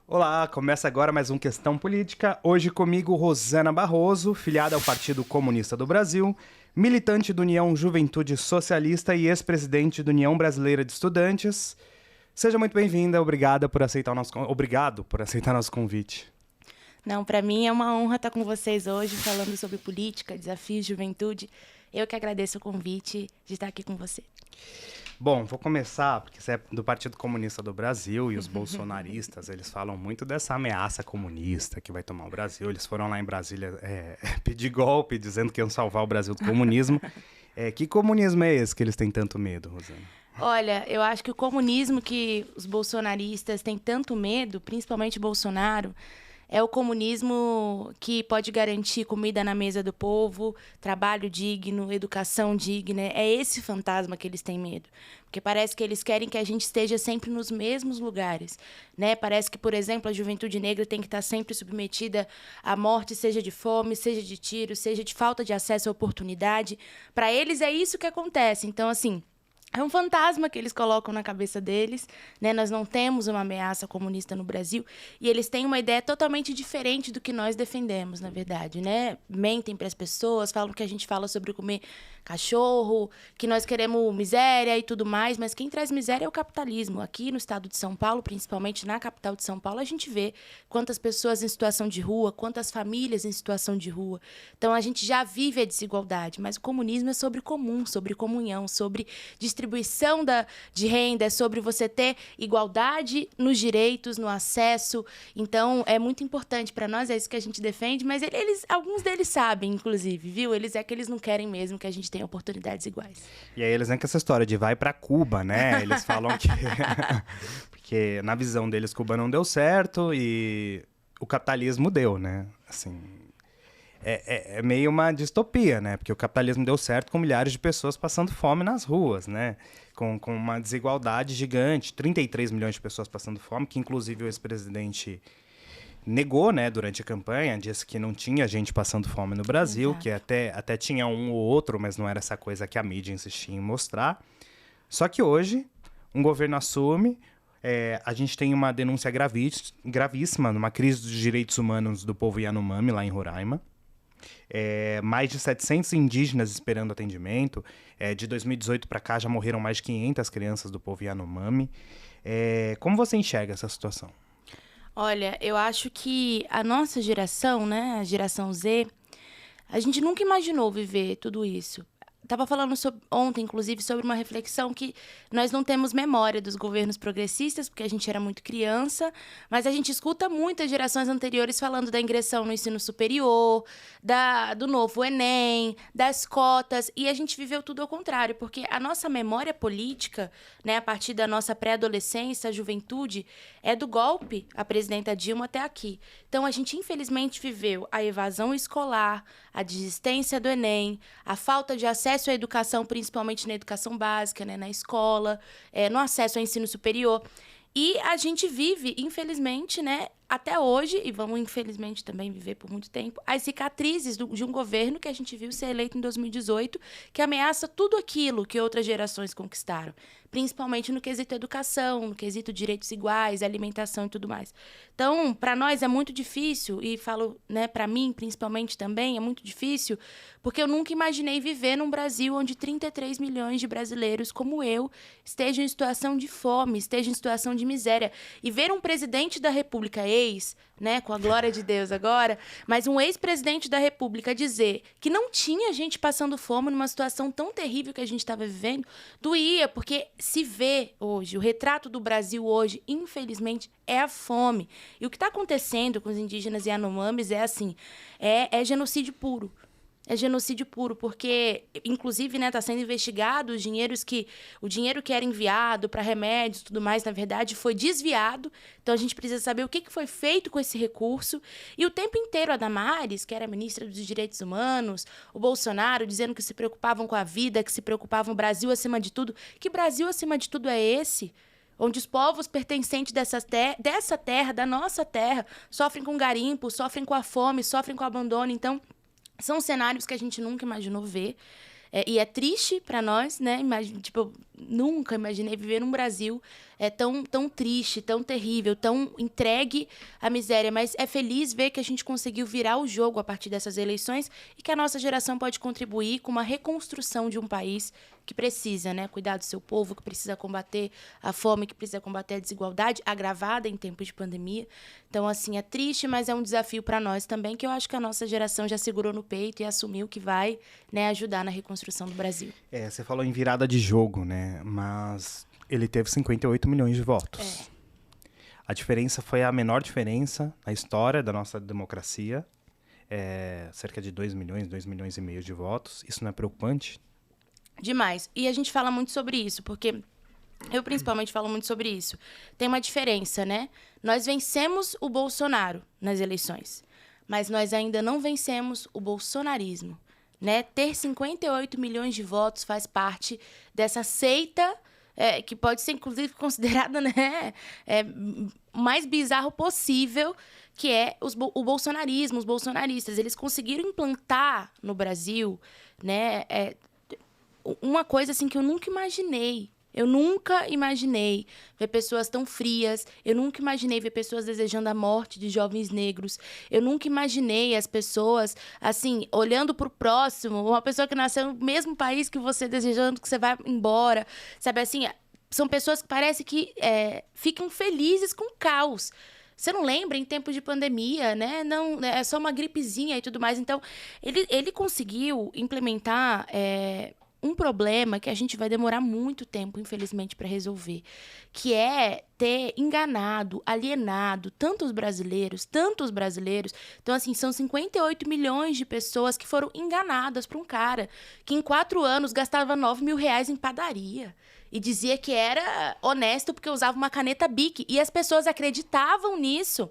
Olá, começa agora mais um Questão Política. Hoje comigo Rosana Barroso, filiada ao Partido Comunista do Brasil, militante do União Juventude Socialista e ex-presidente da União Brasileira de Estudantes. Seja muito bem-vinda, obrigado por aceitar nosso convite. Não, para mim é uma honra estar com vocês hoje falando sobre política, desafios, juventude. Eu que agradeço o convite de estar aqui com você. Bom, vou começar, porque você é do Partido Comunista do Brasil e os bolsonaristas, eles falam muito dessa ameaça comunista que vai tomar o Brasil. Eles foram lá em Brasília pedir golpe, dizendo que iam salvar o Brasil do comunismo. Que comunismo é esse que eles têm tanto medo, Rosana? Olha, eu acho que o comunismo que os bolsonaristas têm tanto medo, principalmente Bolsonaro, é o comunismo que pode garantir comida na mesa do povo, trabalho digno, educação digna. É esse fantasma que eles têm medo. Porque parece que eles querem que a gente esteja sempre nos mesmos lugares, né? Parece que, por exemplo, a juventude negra tem que estar sempre submetida à morte, seja de fome, seja de tiro, seja de falta de acesso à oportunidade. Para eles é isso que acontece. Então, assim, é um fantasma que eles colocam na cabeça deles, né? Nós não temos uma ameaça comunista no Brasil e eles têm uma ideia totalmente diferente do que nós defendemos, na verdade, né? Mentem para as pessoas, falam que a gente fala sobre comer cachorro, que nós queremos miséria e tudo mais, mas quem traz miséria é o capitalismo. Aqui no estado de São Paulo, principalmente na capital de São Paulo, a gente vê quantas pessoas em situação de rua, quantas famílias em situação de rua. Então a gente já vive a desigualdade, mas o comunismo é sobre comum, sobre comunhão, sobre distribuição de renda, é sobre você ter igualdade nos direitos, no acesso. Então, é muito importante para nós, é isso que a gente defende, mas alguns deles sabem, inclusive, viu? Eles não querem mesmo que a gente tenha oportunidades iguais. E aí eles vêm com essa história de vai pra Cuba, né? Eles falam que... porque na visão deles Cuba não deu certo e o capitalismo deu, né? Assim... É meio uma distopia, né? Porque o capitalismo deu certo com milhares de pessoas passando fome nas ruas, né? Com uma desigualdade gigante, 33 milhões de pessoas passando fome, que inclusive o ex-presidente negou, né, durante a campanha, disse que não tinha gente passando fome no Brasil, Exato. que até tinha um ou outro, mas não era essa coisa que a mídia insistia em mostrar. Só que hoje, um governo assume, a gente tem uma denúncia gravíssima, numa crise dos direitos humanos do povo Yanomami, lá em Roraima. Mais de 700 indígenas esperando atendimento. De 2018 para cá já morreram mais de 500 crianças do povo Yanomami. Como você enxerga essa situação? Olha, eu acho que a nossa geração, né, a geração Z, a gente nunca imaginou viver tudo isso. Estava falando ontem, inclusive, sobre uma reflexão que nós não temos memória dos governos progressistas, porque a gente era muito criança, mas a gente escuta muitas gerações anteriores falando da ingressão no ensino superior, do novo Enem, das cotas, e a gente viveu tudo ao contrário, porque a nossa memória política, né, a partir da nossa pré-adolescência, a juventude, é do golpe à presidenta Dilma até aqui. Então, a gente, infelizmente, viveu a evasão escolar, a desistência do Enem, a falta de acesso à educação, principalmente na educação básica, né, na escola, no acesso ao ensino superior. E a gente vive, infelizmente, né, até hoje, e vamos, infelizmente, também viver por muito tempo, as cicatrizes de um governo que a gente viu ser eleito em 2018, que ameaça tudo aquilo que outras gerações conquistaram, principalmente no quesito educação, no quesito direitos iguais, alimentação e tudo mais. Então, para nós é muito difícil, e falo, né, para mim, principalmente também, é muito difícil, porque eu nunca imaginei viver num Brasil onde 33 milhões de brasileiros como eu estejam em situação de fome, estejam em situação de miséria. E ver um presidente da República né, com a glória de Deus agora, mas um ex-presidente da República dizer que não tinha gente passando fome numa situação tão terrível que a gente estava vivendo, doía, porque se vê hoje, o retrato do Brasil hoje, infelizmente, é a fome. E o que está acontecendo com os indígenas e Yanomamis é assim, é genocídio puro. É genocídio puro, porque, inclusive, né, está sendo investigado o dinheiro que era enviado para remédios e tudo mais, na verdade, foi desviado. Então, a gente precisa saber o que foi feito com esse recurso. E o tempo inteiro, a Damares, que era ministra dos Direitos Humanos, o Bolsonaro, dizendo que se preocupavam com a vida, que se preocupavam o Brasil acima de tudo. Que Brasil acima de tudo é esse? Onde os povos pertencentes dessa terra, da nossa terra, sofrem com garimpo, sofrem com a fome, sofrem com o abandono. Então, são cenários que a gente nunca imaginou ver. E é triste para nós, né? Tipo, eu nunca imaginei viver num Brasil tão triste, tão terrível, tão entregue à miséria, mas é feliz ver que a gente conseguiu virar o jogo a partir dessas eleições e que a nossa geração pode contribuir com uma reconstrução de um país que precisa, né, cuidar do seu povo, que precisa combater a fome, que precisa combater a desigualdade agravada em tempos de pandemia. Então, assim, é triste, mas é um desafio para nós também, que eu acho que a nossa geração já segurou no peito e assumiu que vai, né, ajudar na reconstrução do Brasil. Você falou em virada de jogo, né? Mas ele teve 58 milhões de votos. A diferença foi a menor diferença na história da nossa democracia. Cerca de 2 milhões e meio de votos. Isso não é preocupante? Demais. E a gente fala muito sobre isso, porque eu principalmente falo muito sobre isso. Tem uma diferença, né? Nós vencemos o Bolsonaro nas eleições, mas nós ainda não vencemos o bolsonarismo, né? Ter 58 milhões de votos faz parte dessa seita que pode ser, inclusive, considerada, né, o mais bizarro possível, que é o bolsonarismo, os bolsonaristas. Eles conseguiram implantar no Brasil, né, uma coisa assim que eu nunca imaginei. Eu nunca imaginei ver pessoas tão frias. Eu nunca imaginei ver pessoas desejando a morte de jovens negros. Eu nunca imaginei as pessoas, assim, olhando para o próximo, uma pessoa que nasceu no mesmo país que você, desejando que você vá embora. Sabe, assim, são pessoas que parece que ficam felizes com o caos. Você não lembra em tempos de pandemia, né? Não, é só uma gripezinha e tudo mais. Então, ele conseguiu implementar um problema que a gente vai demorar muito tempo, infelizmente, para resolver, que é ter enganado, alienado tantos brasileiros. Então, assim, são 58 milhões de pessoas que foram enganadas por um cara que em 4 anos gastava R$9.000 em padaria e dizia que era honesto porque usava uma caneta Bic. E as pessoas acreditavam nisso.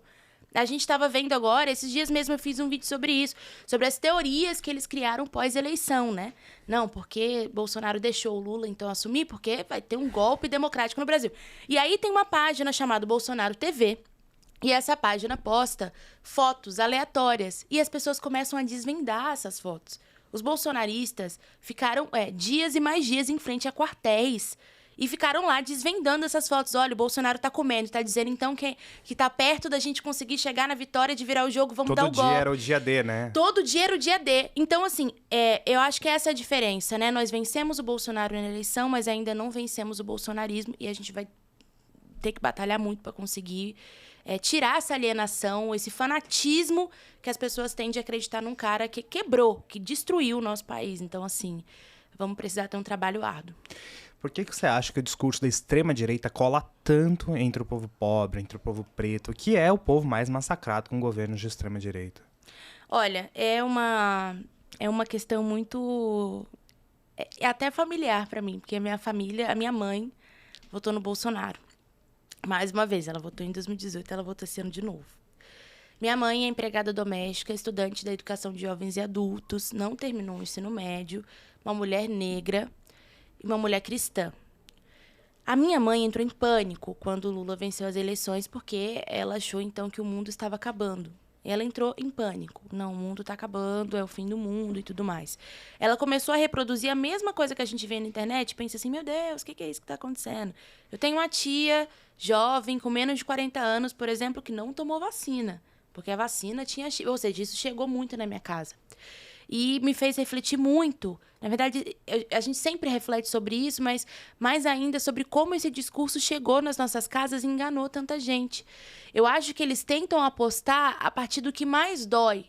A gente estava vendo agora, esses dias mesmo eu fiz um vídeo sobre isso, sobre as teorias que eles criaram pós-eleição, né? Não, porque Bolsonaro deixou o Lula, então, assumir, porque vai ter um golpe democrático no Brasil. E aí tem uma página chamada Bolsonaro TV, e essa página posta fotos aleatórias, e as pessoas começam a desvendar essas fotos. Os bolsonaristas ficaram dias e mais dias em frente a quartéis, e ficaram lá desvendando essas fotos. Olha, o Bolsonaro tá comendo, tá dizendo então que tá perto da gente conseguir chegar na vitória de virar o jogo, vamos dar o golpe. Todo dia era o dia D, né? Todo dia era o dia D. Então, assim, eu acho que essa é a diferença, né? Nós vencemos o Bolsonaro na eleição, mas ainda não vencemos o bolsonarismo e a gente vai ter que batalhar muito para conseguir tirar essa alienação, esse fanatismo que as pessoas têm de acreditar num cara que quebrou, que destruiu o nosso país. Então, assim, vamos precisar ter um trabalho árduo. Por que você acha que o discurso da extrema-direita cola tanto entre o povo pobre, entre o povo preto, que é o povo mais massacrado com governos de extrema-direita? Olha, é uma questão muito... até familiar para mim, porque a minha mãe votou no Bolsonaro. Mais uma vez, ela votou em 2018, ela votou esse ano de novo. Minha mãe é empregada doméstica, estudante da educação de jovens e adultos, não terminou o ensino médio, uma mulher negra, uma mulher cristã. A minha mãe entrou em pânico quando o Lula venceu as eleições porque ela achou, então, que o mundo estava acabando. Ela entrou em pânico. Não, o mundo está acabando, é o fim do mundo e tudo mais. Ela começou a reproduzir a mesma coisa que a gente vê na internet, pensa assim, meu Deus, o que é isso que está acontecendo? Eu tenho uma tia jovem, com menos de 40 anos, por exemplo, que não tomou vacina, porque a vacina tinha... Ou seja, isso chegou muito na minha casa. E me fez refletir muito. Na verdade, a gente sempre reflete sobre isso, mas mais ainda sobre como esse discurso chegou nas nossas casas e enganou tanta gente. Eu acho que eles tentam apostar a partir do que mais dói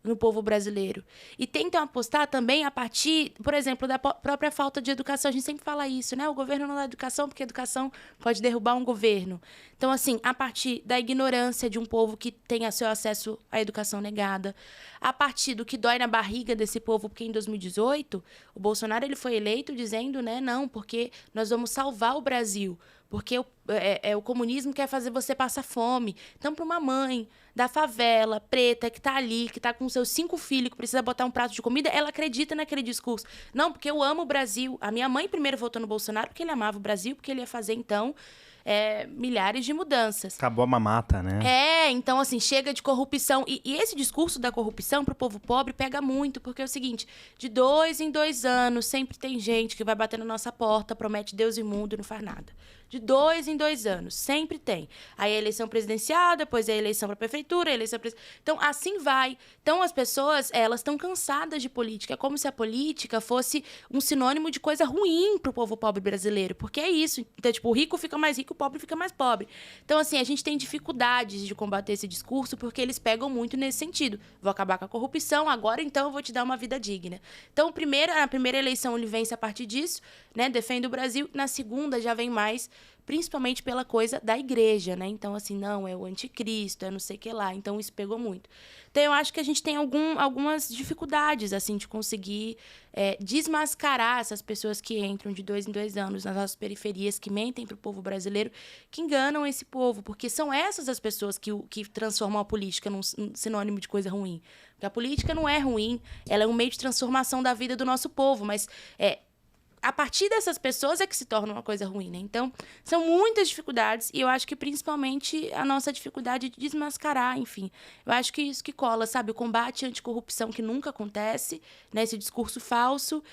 no povo brasileiro. E tentam apostar também a partir, por exemplo, da própria falta de educação. A gente sempre fala isso, né? O governo não dá educação porque a educação pode derrubar um governo. Então, assim, a partir da ignorância de um povo que tem seu acesso à educação negada, a partir do que dói na barriga desse povo, porque em 2018, o Bolsonaro ele foi eleito dizendo, né, não, porque nós vamos salvar o Brasil, porque o comunismo quer fazer você passar fome. Então, para uma mãe da favela, preta, que tá ali, que tá com seus 5 filhos, que precisa botar um prato de comida, ela acredita naquele discurso. Não, porque eu amo o Brasil. A minha mãe primeiro votou no Bolsonaro porque ele amava o Brasil, porque ele ia fazer, então, milhares de mudanças. Acabou a mamata, né? Então, assim, chega de corrupção. E esse discurso da corrupção pro povo pobre pega muito, porque é o seguinte, de 2 em 2 anos, sempre tem gente que vai bater na nossa porta, promete Deus e mundo e não faz nada. de 2 em 2 anos. Sempre tem. Aí a eleição presidencial, depois a eleição para prefeitura, a eleição... Então, assim vai. Então, as pessoas, elas estão cansadas de política. É como se a política fosse um sinônimo de coisa ruim pro povo pobre brasileiro. Porque é isso. Então, tipo, o rico fica mais rico, o pobre fica mais pobre. Então, assim, a gente tem dificuldades de combater esse discurso porque eles pegam muito nesse sentido. Vou acabar com a corrupção, agora então eu vou te dar uma vida digna. Então, na primeira eleição ele vence a partir disso, né? Defende o Brasil. Na segunda já vem mais, principalmente pela coisa da igreja, né? Então, assim, não, é o anticristo, é não sei o que lá. Então, isso pegou muito. Então, eu acho que a gente tem algumas dificuldades, assim, de conseguir desmascarar essas pessoas que entram de 2 em 2 anos nas nossas periferias, que mentem para o povo brasileiro, que enganam esse povo, porque são essas as pessoas que transformam a política num sinônimo de coisa ruim. Porque a política não é ruim, ela é um meio de transformação da vida do nosso povo, mas a partir dessas pessoas é que se torna uma coisa ruim, né? Então, são muitas dificuldades e eu acho que principalmente a nossa dificuldade de desmascarar, enfim. Eu acho que isso que cola, sabe? O combate à anticorrupção que nunca acontece, né? Esse discurso falso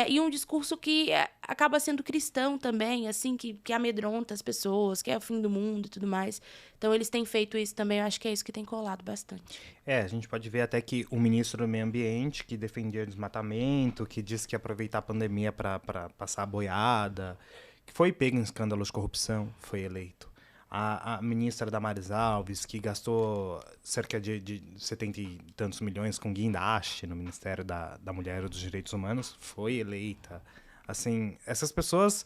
e um discurso que acaba sendo cristão também, assim, que amedronta as pessoas, que é o fim do mundo e tudo mais. Então, eles têm feito isso também, eu acho que é isso que tem colado bastante. A gente pode ver até que o ministro do Meio Ambiente, que defendia desmatamento, que disse que ia aproveitar a pandemia para passar a boiada, que foi pego em escândalos de corrupção, foi eleito. A ministra Damares Alves, que gastou cerca de 70 e tantos milhões com guindaste no Ministério da Mulher e dos Direitos Humanos, foi eleita. Assim, essas pessoas,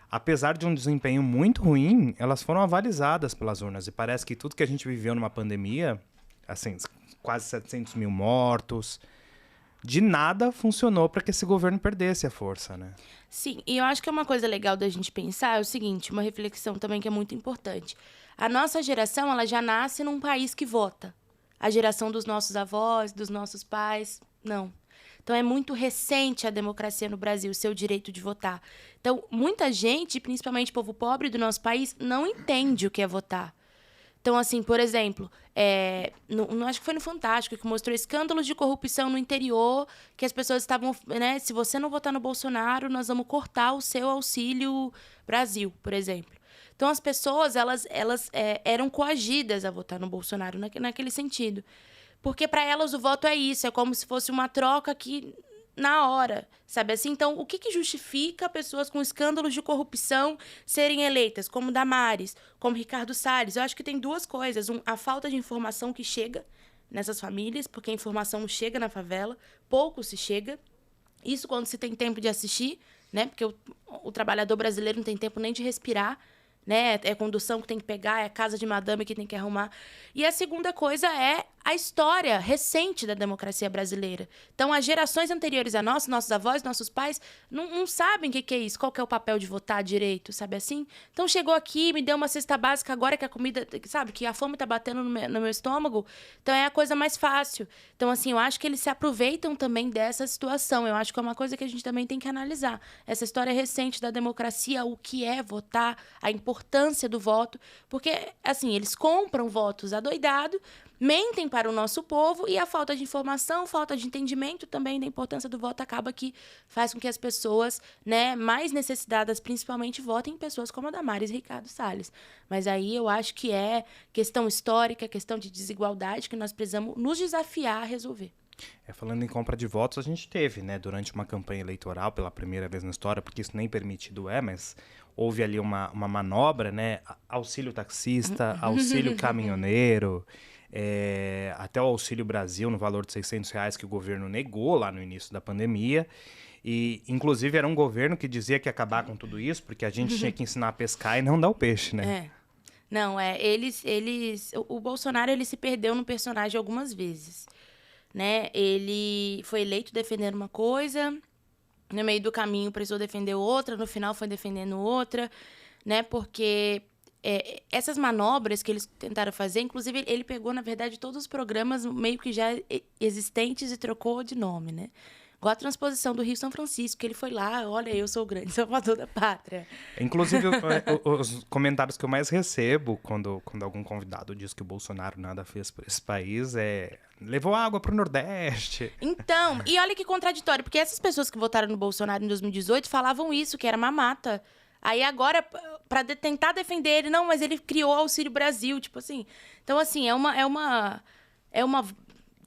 apesar de um desempenho muito ruim, elas foram avalizadas pelas urnas. E parece que tudo que a gente viveu numa pandemia, assim, quase 700 mil mortos, de nada funcionou para que esse governo perdesse a força, né? Sim, e eu acho que é uma coisa legal da gente pensar é o seguinte, uma reflexão também que é muito importante. A nossa geração, ela já nasce num país que vota. A geração dos nossos avós, dos nossos pais, não. Então, é muito recente a democracia no Brasil, o seu direito de votar. Então, muita gente, principalmente o povo pobre do nosso país, não entende o que é votar. Então, assim, por exemplo, acho que foi no Fantástico que mostrou escândalos de corrupção no interior, que as pessoas estavam, né? Se você não votar no Bolsonaro, nós vamos cortar o seu Auxílio Brasil, por exemplo. Então, as pessoas, elas eram coagidas a votar no Bolsonaro naquele sentido. Porque para elas o voto é isso, é como se fosse uma troca que... na hora, sabe assim? Então, o que justifica pessoas com escândalos de corrupção serem eleitas, como Damares, como Ricardo Salles? Eu acho que tem duas coisas. A falta de informação que chega nessas famílias, porque a informação não chega na favela, pouco se chega. Isso quando se tem tempo de assistir, né? Porque o trabalhador brasileiro não tem tempo nem de respirar, né? É condução que tem que pegar, é casa de madame que tem que arrumar. E a segunda coisa é a história recente da democracia brasileira. Então, as gerações anteriores a nós, nossos avós, nossos pais, não sabem o que é isso, qual que é o papel de votar direito, sabe assim? Então, chegou aqui, me deu uma cesta básica agora que a comida, sabe, que a fome tá batendo no meu estômago, então é a coisa mais fácil. Então, assim, eu acho que eles se aproveitam também dessa situação. Eu acho que é uma coisa que a gente também tem que analisar. Essa história recente da democracia, o que é votar, a importância do voto, porque, assim, eles compram votos adoidado, mentem para o nosso povo e a falta de informação, falta de entendimento também da importância do voto acaba que faz com que as pessoas, né, mais necessitadas principalmente votem em pessoas como a Damares e Ricardo Salles. Mas aí eu acho que é questão histórica, questão de desigualdade que nós precisamos nos desafiar a resolver. Falando em compra de votos, a gente teve, né, durante uma campanha eleitoral, pela primeira vez na história, porque isso nem permitido mas houve ali uma manobra, né, auxílio taxista, auxílio caminhoneiro, até o Auxílio Brasil no valor de R$600 que o governo negou lá no início da pandemia. E, inclusive, era um governo que dizia que ia acabar com tudo isso, porque a gente tinha que ensinar a pescar e não dar o peixe, né? Não, o Bolsonaro, ele se perdeu no personagem algumas vezes, né? Ele foi eleito defendendo uma coisa, no meio do caminho precisou defender outra, no final foi defendendo outra, né? Porque essas manobras que eles tentaram fazer, inclusive ele pegou, na verdade, todos os programas meio que já existentes e trocou de nome, né? Igual a transposição do Rio São Francisco, que ele foi lá, olha, eu sou o grande salvador da pátria. Inclusive, os comentários que eu mais recebo quando algum convidado diz que o Bolsonaro nada fez por esse país levou água pro Nordeste. Então, e olha que contraditório, porque essas pessoas que votaram no Bolsonaro em 2018 falavam isso, que era mamata. Aí agora, para tentar defender ele, não, mas ele criou o Auxílio Brasil, tipo assim. Então, assim, é uma...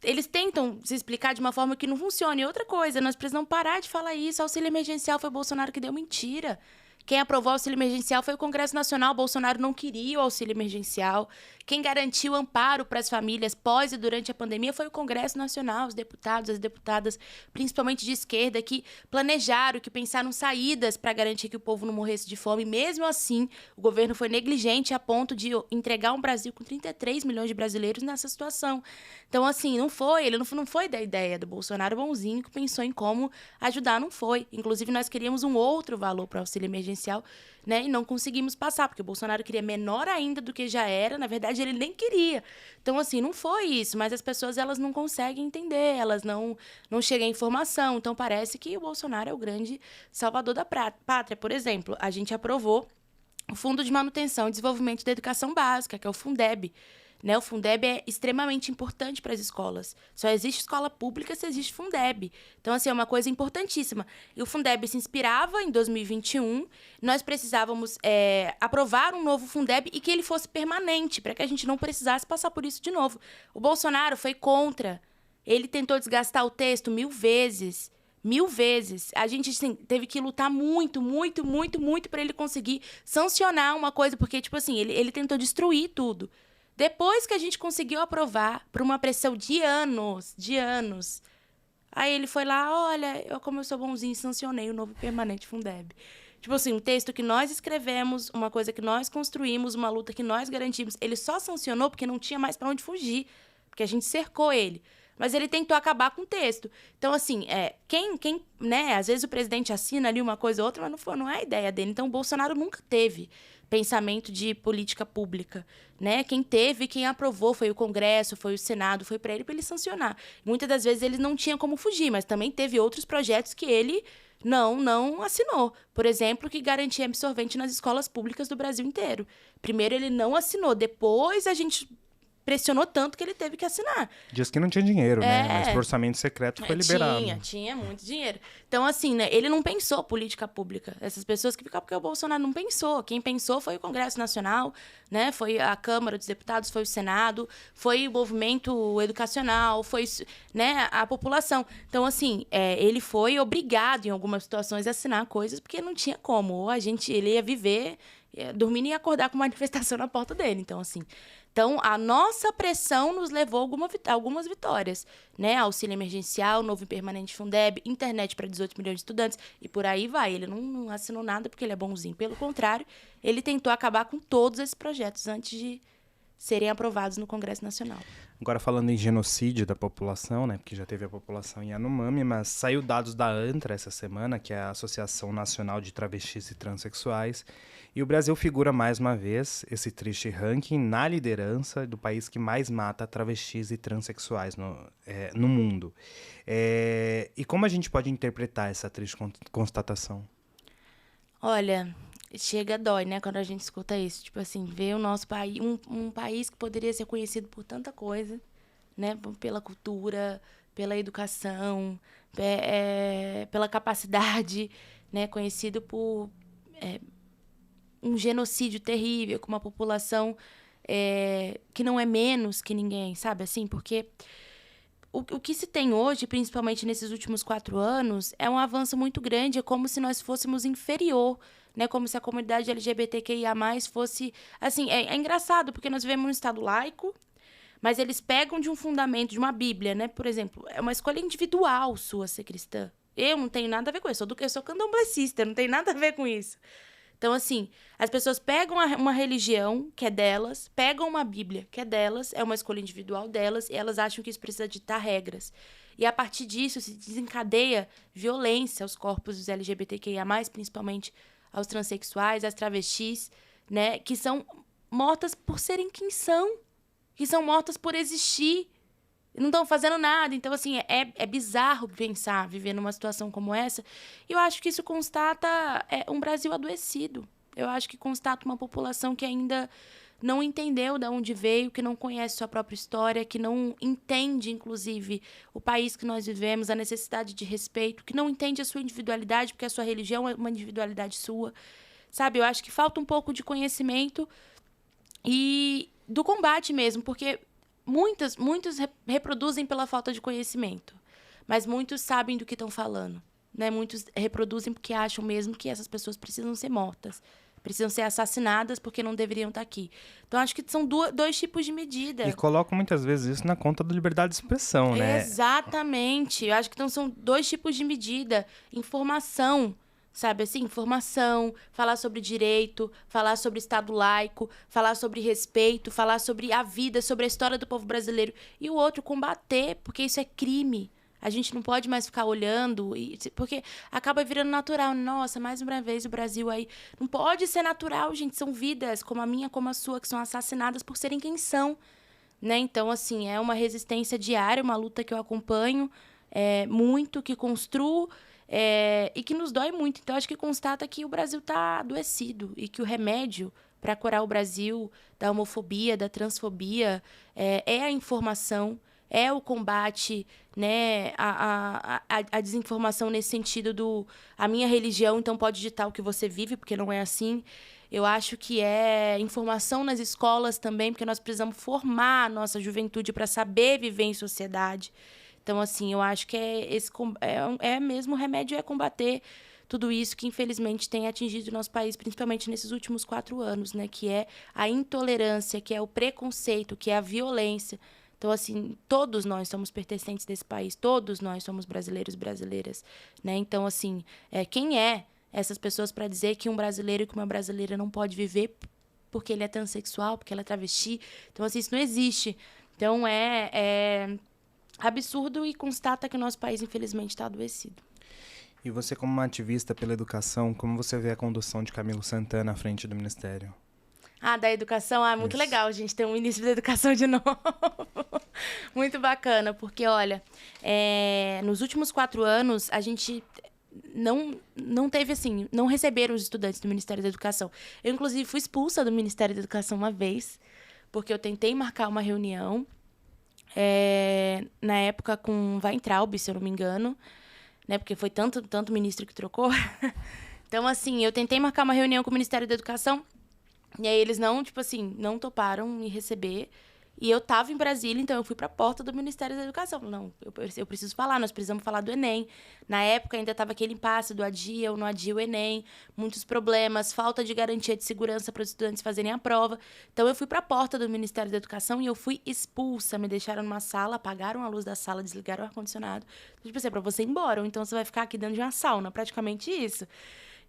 Eles tentam se explicar de uma forma que não funciona. E outra coisa, nós precisamos parar de falar isso. Auxílio emergencial foi o Bolsonaro que deu, mentira. Quem aprovou o auxílio emergencial foi o Congresso Nacional. O Bolsonaro não queria o auxílio emergencial. Quem garantiu amparo para as famílias pós e durante a pandemia foi o Congresso Nacional, os deputados, as deputadas, principalmente de esquerda, que planejaram, que pensaram saídas para garantir que o povo não morresse de fome. Mesmo assim, o governo foi negligente a ponto de entregar um Brasil com 33 milhões de brasileiros nessa situação. Então, assim, ele não foi da ideia do Bolsonaro bonzinho que pensou em como ajudar, não foi. Inclusive, nós queríamos um outro valor para o auxílio emergencial, né? E não conseguimos passar, porque o Bolsonaro queria menor ainda do que já era. Na verdade, ele nem queria. Então, assim, não foi isso. Mas as pessoas, elas não conseguem entender, elas não chegam à informação. Então, parece que o Bolsonaro é o grande salvador da pátria. Por exemplo, a gente aprovou o Fundo de Manutenção e Desenvolvimento da Educação Básica, que é o Fundeb. Né? O Fundeb é extremamente importante para as escolas. Só existe escola pública se existe Fundeb. Então, assim, é uma coisa importantíssima. E o Fundeb se inspirava em 2021. Nós precisávamos aprovar um novo Fundeb e que ele fosse permanente, para que a gente não precisasse passar por isso de novo. O Bolsonaro foi contra. Ele tentou desgastar o texto 1000 vezes. 1000 vezes. A gente, assim, teve que lutar muito, muito, muito, muito para ele conseguir sancionar uma coisa, porque, tipo assim, ele tentou destruir tudo. Depois que a gente conseguiu aprovar, por uma pressão de anos, aí ele foi lá, olha, como eu sou bonzinho, sancionei o novo permanente Fundeb. Tipo assim, um texto que nós escrevemos, uma coisa que nós construímos, uma luta que nós garantimos. Ele só sancionou porque não tinha mais para onde fugir, porque a gente cercou ele. Mas ele tentou acabar com o texto. Então, assim, né? Às vezes o presidente assina ali uma coisa ou outra, mas não é a ideia dele. Então, o Bolsonaro nunca teve pensamento de política pública, né? Quem teve, quem aprovou foi o Congresso, foi o Senado, foi para ele sancionar. Muitas das vezes ele não tinha como fugir, mas também teve outros projetos que ele não assinou. Por exemplo, que garantia absorvente nas escolas públicas do Brasil inteiro. Primeiro ele não assinou, depois a gente pressionou tanto que ele teve que assinar. Diz que não tinha dinheiro, né? Mas o orçamento secreto foi liberado. Tinha muito dinheiro. Então, assim, né? Ele não pensou política pública. Essas pessoas que ficam porque o Bolsonaro não pensou. Quem pensou foi o Congresso Nacional, né? Foi a Câmara dos Deputados, foi o Senado, foi o movimento educacional, foi, né, a população. Então, assim, ele foi obrigado, em algumas situações, a assinar coisas porque não tinha como. Ou ele ia viver, dormir e acordar com manifestação na porta dele. Então, assim... Então, a nossa pressão nos levou a algumas vitórias, né? Auxílio emergencial, novo permanente Fundeb, internet para 18 milhões de estudantes e por aí vai. Ele não assinou nada porque ele é bonzinho. Pelo contrário, ele tentou acabar com todos esses projetos antes de serem aprovados no Congresso Nacional. Agora falando em genocídio da população, né, porque já teve a população em Yanomami, mas saiu dados da ANTRA essa semana, que é a Associação Nacional de Travestis e Transsexuais, e o Brasil figura mais uma vez, esse triste ranking, na liderança do país que mais mata travestis e transexuais no mundo. E como a gente pode interpretar essa triste constatação? Olha... Chega, dói, né, quando a gente escuta isso. Tipo assim, ver o nosso país, um país que poderia ser conhecido por tanta coisa, né, pela cultura, pela educação, pela capacidade, né, conhecido por um genocídio terrível, com uma população que não é menos que ninguém, sabe, assim, porque... O que se tem hoje, principalmente nesses últimos 4 anos, é um avanço muito grande. É como se nós fôssemos inferior, né? Como se a comunidade LGBTQIA+, fosse... Assim, é engraçado, porque nós vivemos num Estado laico, mas eles pegam de um fundamento, de uma Bíblia, né? Por exemplo, é uma escolha individual sua ser cristã. Eu não tenho nada a ver com isso. Eu sou candomblessista, não tem nada a ver com isso. Então, assim, as pessoas pegam uma religião que é delas, pegam uma Bíblia que é delas, é uma escolha individual delas, e elas acham que isso precisa ditar regras. E a partir disso se desencadeia violência aos corpos dos LGBTQIA+, principalmente aos transexuais, às travestis, né, que são mortas por serem quem são, que são mortas por existir, não estão fazendo nada. Então, assim, é bizarro pensar, viver numa situação como essa. E eu acho que isso constata um Brasil adoecido. Eu acho que constata uma população que ainda não entendeu de onde veio, que não conhece sua própria história, que não entende, inclusive, o país que nós vivemos, a necessidade de respeito, que não entende a sua individualidade, porque a sua religião é uma individualidade sua. sabe? Eu acho que falta um pouco de conhecimento e do combate mesmo, porque muitos reproduzem pela falta de conhecimento, mas muitos sabem do que estão falando, né? Muitos reproduzem porque acham mesmo que essas pessoas precisam ser mortas, precisam ser assassinadas porque não deveriam estar aqui. Então, acho que são dois tipos de medida. E colocam muitas vezes isso na conta da liberdade de expressão, né? Exatamente. Eu acho que então, são dois tipos de medida. Informação, sabe assim? Informação, falar sobre direito, falar sobre Estado laico, falar sobre respeito, falar sobre a vida, sobre a história do povo brasileiro. E o outro, combater, porque isso é crime. A gente não pode mais ficar olhando, porque acaba virando natural. Nossa, mais uma vez o Brasil aí... Não pode ser natural, gente. São vidas, como a minha, como a sua, que são assassinadas por serem quem são. Né? Então, assim, é uma resistência diária, uma luta que eu acompanho muito, que construo e que nos dói muito. Então, acho que constata que o Brasil está adoecido e que o remédio para curar o Brasil da homofobia, da transfobia, é a informação, é o combate, né, a desinformação nesse sentido do a minha religião, então pode ditar o que você vive, porque não é assim. Eu acho que é informação nas escolas também, porque nós precisamos formar a nossa juventude para saber viver em sociedade. Então, assim, eu acho que mesmo o remédio é combater tudo isso que, infelizmente, tem atingido o nosso país, principalmente nesses últimos 4 anos, né? Que é a intolerância, que é o preconceito, que é a violência. Então, assim, todos nós somos pertencentes desse país, todos nós somos brasileiros e brasileiras, né? Então, assim, quem é essas pessoas para dizer que um brasileiro e que uma brasileira não pode viver porque ele é transexual, porque ela é travesti? Então, assim, isso não existe. Então, é absurdo e constata que o nosso país, infelizmente, está adoecido. E você, como uma ativista pela educação, como você vê a condução de Camilo Santana à frente do Ministério? Da educação? Muito legal a gente ter um ministro da educação de novo. Muito bacana, porque, olha, nos últimos 4 anos, a gente não teve, assim, não receberam os estudantes do Ministério da Educação. Eu, inclusive, fui expulsa do Ministério da Educação uma vez, porque eu tentei marcar uma reunião, na época com Weintraub, se eu não me engano, né, porque foi tanto ministro que trocou. Então, assim, eu tentei marcar uma reunião com o Ministério da Educação, e aí eles não toparam me receber. E eu tava em Brasília, então eu fui para a porta do Ministério da Educação. Não, eu preciso falar, nós precisamos falar do Enem. Na época ainda estava aquele impasse do adia ou não adia o Enem, muitos problemas, falta de garantia de segurança para os estudantes fazerem a prova. Então eu fui para a porta do Ministério da Educação e eu fui expulsa. Me deixaram numa sala, apagaram a luz da sala, desligaram o ar-condicionado. Tipo assim, é para você ir embora, ou então você vai ficar aqui dentro de uma sauna, praticamente isso.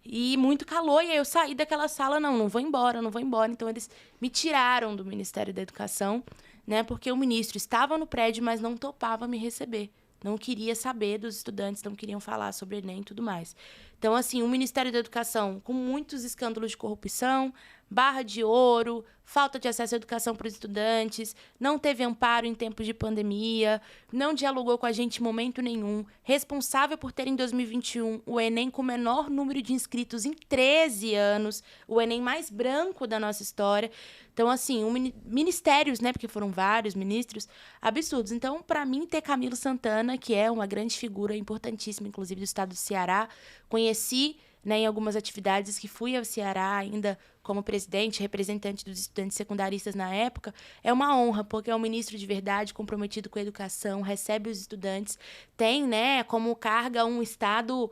E muito calor, e aí eu saí daquela sala, não vou embora. Então, eles me tiraram do Ministério da Educação, né? Porque o ministro estava no prédio, mas não topava me receber. Não queria saber dos estudantes, não queriam falar sobre Enem e tudo mais. Então, assim, o Ministério da Educação com muitos escândalos de corrupção, barra de ouro, falta de acesso à educação para os estudantes, não teve amparo em tempos de pandemia, não dialogou com a gente em momento nenhum, responsável por ter em 2021 o Enem com o menor número de inscritos em 13 anos, o Enem mais branco da nossa história. Então, assim, ministérios, né, porque foram vários ministros, absurdos. Então, para mim, ter Camilo Santana, que é uma grande figura importantíssima, inclusive do estado do Ceará, conheci, né, em algumas atividades que fui ao Ceará ainda como presidente, representante dos estudantes secundaristas na época, é uma honra, porque é um ministro de verdade, comprometido com a educação, recebe os estudantes, tem, né, como carga um estado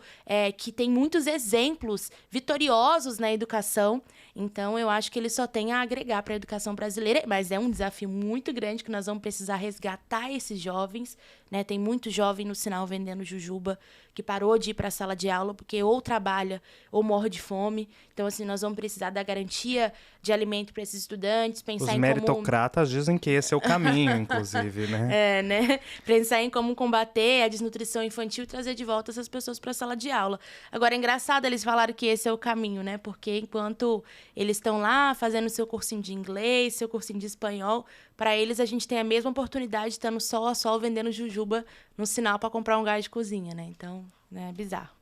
que tem muitos exemplos vitoriosos na educação. Então, eu acho que ele só tem a agregar para a educação brasileira, mas é um desafio muito grande que nós vamos precisar resgatar esses jovens, né? Tem muito jovem no sinal vendendo jujuba que parou de ir para a sala de aula porque ou trabalha ou morre de fome. Então, assim, nós vamos precisar da garantia de alimento para esses estudantes, pensar Os em meritocratas dizem que esse é o caminho, inclusive, né? né? Pensar em como combater a desnutrição infantil e trazer de volta essas pessoas para a sala de aula. Agora, é engraçado eles falarem que esse é o caminho, né? Porque enquanto eles estão lá fazendo seu cursinho de inglês, seu cursinho de espanhol, para eles a gente tem a mesma oportunidade de estar no sol a sol vendendo jujuba no sinal para comprar um gás de cozinha, né? Então, é bizarro.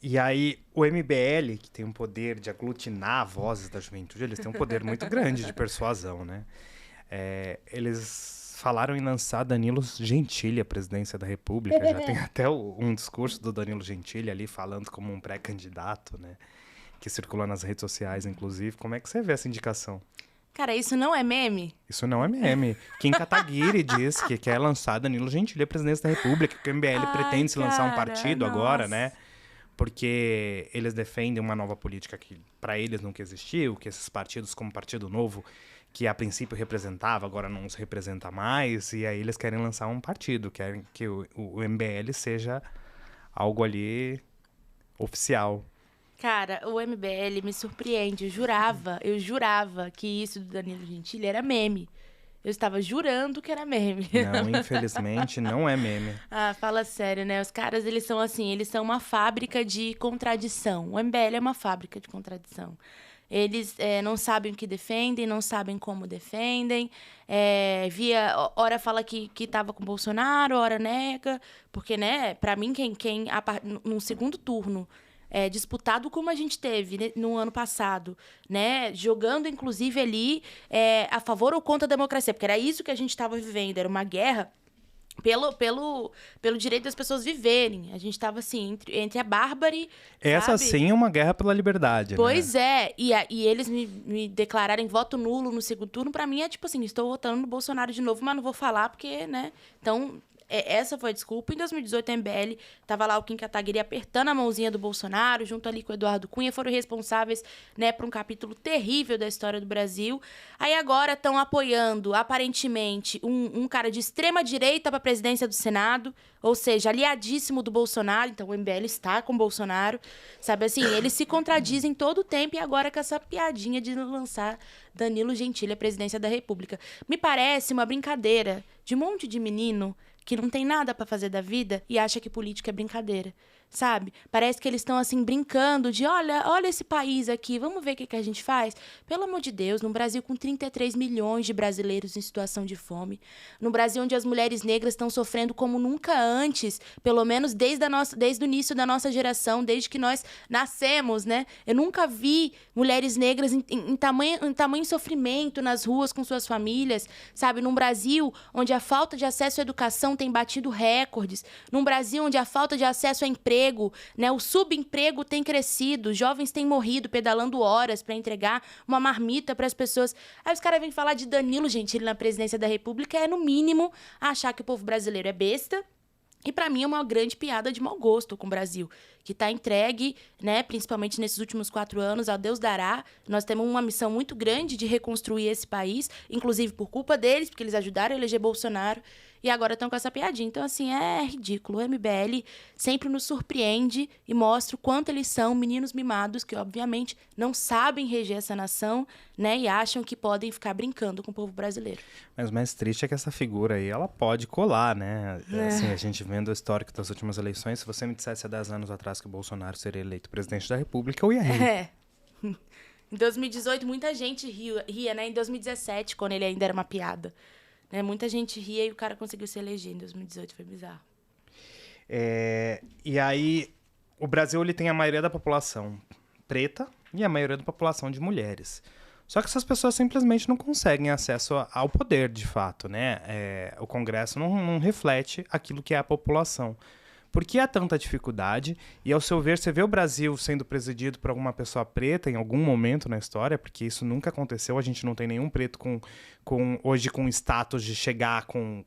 E aí, o MBL, que tem um poder de aglutinar vozes da juventude, eles têm um poder muito grande de persuasão, né? Eles falaram em lançar Danilo Gentili à presidência da República. Já tem até um discurso do Danilo Gentili ali falando como um pré-candidato, né? que circula nas redes sociais, inclusive. Como é que você vê essa indicação? Cara, isso não é meme? Isso não é meme. Kim Kataguiri diz que quer lançar Danilo Gentili à presidência da República, que o MBL pretende se lançar um partido agora, né? Porque eles defendem uma nova política que para eles nunca existiu, que esses partidos, como Partido Novo, que a princípio representava, agora não os representa mais, e aí eles querem lançar um partido, querem que o MBL seja algo ali oficial. Cara, o MBL me surpreende. Eu jurava que isso do Danilo Gentili era meme. Eu estava jurando que era meme. Não, infelizmente, não é meme. Ah, fala sério, né? Os caras, eles são assim, eles são uma fábrica de contradição. O MBL é uma fábrica de contradição. Eles não sabem o que defendem, não sabem como defendem. Hora fala que estava com o Bolsonaro, hora nega. Porque, né, pra mim, num segundo turno, disputado como a gente teve, né, no ano passado, né, jogando, inclusive, ali a favor ou contra a democracia, porque era isso que a gente estava vivendo, era uma guerra pelo direito das pessoas viverem. A gente estava, assim, entre a bárbare, Essa, sabe? sim, é uma guerra pela liberdade, Pois né? e eles me declararem voto nulo no segundo turno, pra mim é tipo assim, estou votando no Bolsonaro de novo, mas não vou falar porque, né, então... Essa foi a desculpa. Em 2018, a MBL tava lá o Kim Kataguiri apertando a mãozinha do Bolsonaro, junto ali com o Eduardo Cunha, foram responsáveis, né, por um capítulo terrível da história do Brasil. Aí agora estão apoiando, aparentemente, um cara de extrema direita para a presidência do Senado, ou seja, aliadíssimo do Bolsonaro. Então o MBL está com o Bolsonaro, sabe assim? Eles se contradizem todo o tempo e agora com essa piadinha de lançar Danilo Gentili à presidência da República. Me parece uma brincadeira de um monte de menino que não tem nada pra fazer da vida e acha que política é brincadeira, sabe? Parece que eles estão, assim, brincando de, olha esse país aqui, vamos ver o que a gente faz? Pelo amor de Deus, num Brasil com 33 milhões de brasileiros em situação de fome, no Brasil onde as mulheres negras estão sofrendo como nunca antes, pelo menos desde o início da nossa geração, desde que nós nascemos, né? Eu nunca vi mulheres negras em tamanho sofrimento nas ruas com suas famílias, sabe? Num Brasil onde a falta de acesso à educação tem batido recordes, num Brasil onde a falta de acesso a emprego, né, o subemprego tem crescido, jovens têm morrido pedalando horas para entregar uma marmita para as pessoas. Aí os caras vêm falar de Danilo Gentili na presidência da República, no mínimo, achar que o povo brasileiro é besta. E para mim é uma grande piada de mau gosto com o Brasil, que está entregue, né, principalmente nesses últimos 4 anos, a Deus dará. Nós temos uma missão muito grande de reconstruir esse país, inclusive por culpa deles, porque eles ajudaram a eleger Bolsonaro, e agora estão com essa piadinha. Então, assim, é ridículo. O MBL sempre nos surpreende e mostra o quanto eles são meninos mimados, que obviamente não sabem reger essa nação, né, e acham que podem ficar brincando com o povo brasileiro. Mas o mais triste é que essa figura aí, ela pode colar, né? Assim, a gente vendo o histórico das últimas eleições, se você me dissesse há 10 anos atrás que o Bolsonaro seria eleito presidente da República, eu ia rir. Em 2018, muita gente ria, né? Em 2017, quando ele ainda era uma piada. Né? Muita gente ria e o cara conseguiu se eleger em 2018, foi bizarro. E aí, o Brasil ele tem a maioria da população preta e a maioria da população de mulheres. Só que essas pessoas simplesmente não conseguem acesso ao poder, de fato, né? O Congresso não reflete aquilo que é a população. Por que há tanta dificuldade? E, ao seu ver, você vê o Brasil sendo presidido por alguma pessoa preta em algum momento na história? Porque isso nunca aconteceu. A gente não tem nenhum preto hoje com status de chegar com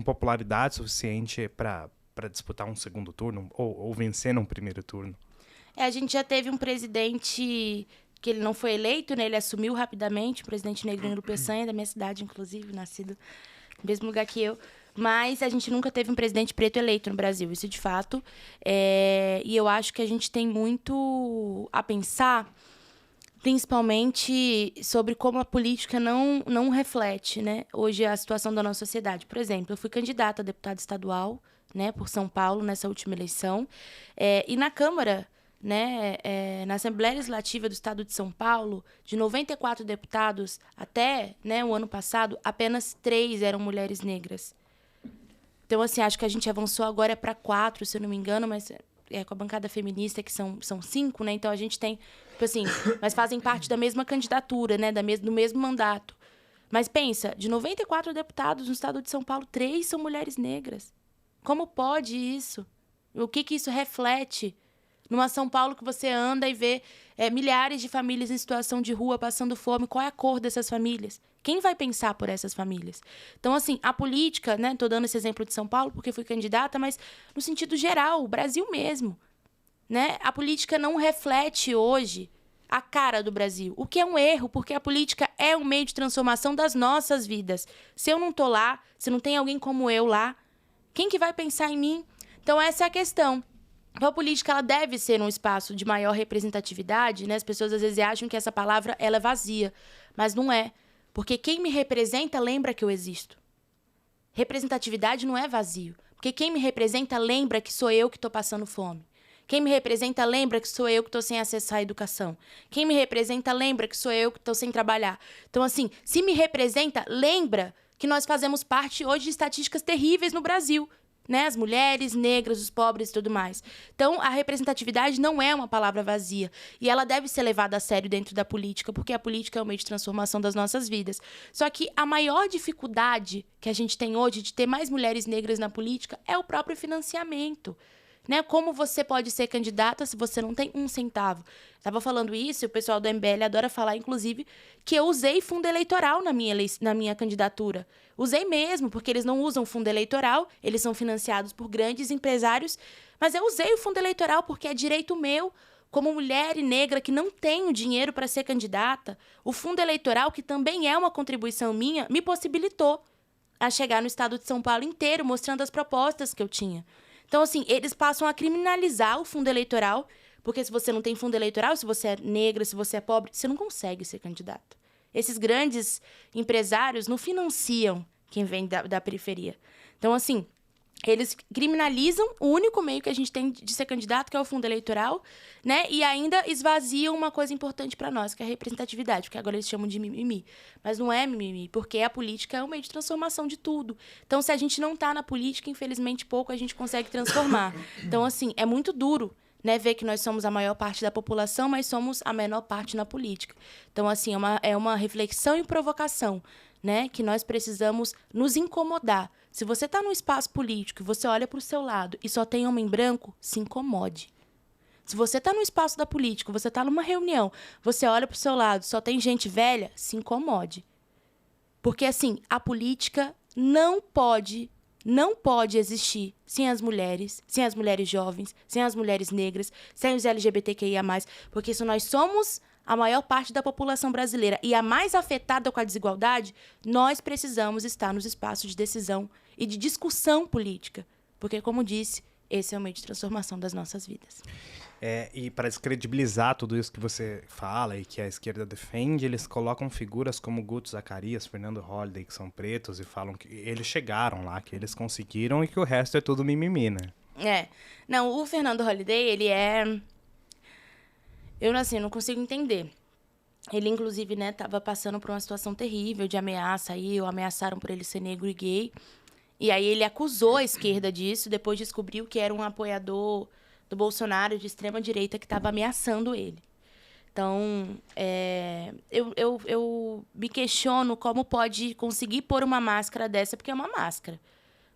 popularidade suficiente para disputar um segundo turno ou vencer num primeiro turno. A gente já teve um presidente que ele não foi eleito, né? Ele assumiu rapidamente, o presidente Negrino Peçanha, da minha cidade, inclusive, nascido no mesmo lugar que eu. Mas a gente nunca teve um presidente preto eleito no Brasil, isso de fato. E eu acho que a gente tem muito a pensar, principalmente sobre como a política não reflete, né, hoje a situação da nossa sociedade. Por exemplo, eu fui candidata a deputada estadual, né, por São Paulo nessa última eleição. E na Câmara, né, na Assembleia Legislativa do Estado de São Paulo, de 94 deputados até, né, o ano passado, apenas 3 eram mulheres negras. Então, assim, acho que a gente avançou agora para 4, se eu não me engano, mas com a bancada feminista, que são 5, né? Então, a gente tem, tipo assim, mas fazem parte da mesma candidatura, né? Do mesmo mandato. Mas pensa, de 94 deputados no estado de São Paulo, 3 são mulheres negras. Como pode isso? O que isso reflete? Numa São Paulo que você anda e vê milhares de famílias em situação de rua, passando fome, qual é a cor dessas famílias? Quem vai pensar por essas famílias? Então, assim, a política, né? Tô dando esse exemplo de São Paulo porque fui candidata, mas no sentido geral, o Brasil mesmo, né? A política não reflete hoje a cara do Brasil, o que é um erro, porque a política é um meio de transformação das nossas vidas. Se eu não tô lá, se não tem alguém como eu lá, quem que vai pensar em mim? Então, essa é a questão. Então, a política ela deve ser um espaço de maior representatividade, né? As pessoas às vezes acham que essa palavra ela é vazia, mas não é. Porque quem me representa lembra que eu existo. Representatividade não é vazio. Porque quem me representa lembra que sou eu que estou passando fome. Quem me representa lembra que sou eu que estou sem acessar a educação. Quem me representa lembra que sou eu que estou sem trabalhar. Então, assim, se me representa, lembra que nós fazemos parte hoje de estatísticas terríveis no Brasil. Né? As mulheres, negras, os pobres e tudo mais. Então, a representatividade não é uma palavra vazia. E ela deve ser levada a sério dentro da política, porque a política é um meio de transformação das nossas vidas. Só que a maior dificuldade que a gente tem hoje de ter mais mulheres negras na política é o próprio financiamento. Né? Como você pode ser candidata se você não tem um centavo? Estava falando isso, e o pessoal do MBL adora falar, inclusive, que eu usei fundo eleitoral na minha candidatura. Usei mesmo, porque eles não usam fundo eleitoral, eles são financiados por grandes empresários, mas eu usei o fundo eleitoral porque é direito meu, como mulher e negra que não tenho dinheiro para ser candidata. O fundo eleitoral, que também é uma contribuição minha, me possibilitou a chegar no estado de São Paulo inteiro, mostrando as propostas que eu tinha. Então, assim, eles passam a criminalizar o fundo eleitoral, porque se você não tem fundo eleitoral, se você é negra, se você é pobre, você não consegue ser candidato. Esses grandes empresários não financiam quem vem da periferia. Então, assim, eles criminalizam o único meio que a gente tem de ser candidato, que é o fundo eleitoral, né? E ainda esvaziam uma coisa importante para nós, que é a representatividade, porque agora eles chamam de mimimi. Mas não é mimimi, porque a política é um meio de transformação de tudo. Então, se a gente não tá na política, infelizmente, pouco a gente consegue transformar. Então, assim, é muito duro, né, ver que nós somos a maior parte da população, mas somos a menor parte na política. Então, assim, é uma reflexão e provocação, né, que nós precisamos nos incomodar. Se você está num espaço político e você olha para o seu lado e só tem homem branco, se incomode. Se você está no espaço da política, você está numa reunião, você olha para o seu lado, só tem gente velha, se incomode. Porque, assim, a política não pode existir sem as mulheres jovens, sem as mulheres negras, sem os LGBTQIA+, porque se nós somos a maior parte da população brasileira e a mais afetada com a desigualdade, nós precisamos estar nos espaços de decisão e de discussão política. Porque, como disse, esse é o meio de transformação das nossas vidas. E para descredibilizar tudo isso que você fala e que a esquerda defende, eles colocam figuras como Guto Zacarias, Fernando Holliday, que são pretos, e falam que eles chegaram lá, que eles conseguiram e que o resto é tudo mimimi, né? Não, o Fernando Holliday, ele é... Eu, assim, não consigo entender. Ele, inclusive, né, tava passando por uma situação terrível de ameaça aí, ou ameaçaram por ele ser negro e gay. E aí ele acusou a esquerda disso, depois descobriu que era um apoiador do Bolsonaro de extrema-direita que estava ameaçando ele. Então, eu me questiono como pode conseguir pôr uma máscara dessa, porque é uma máscara.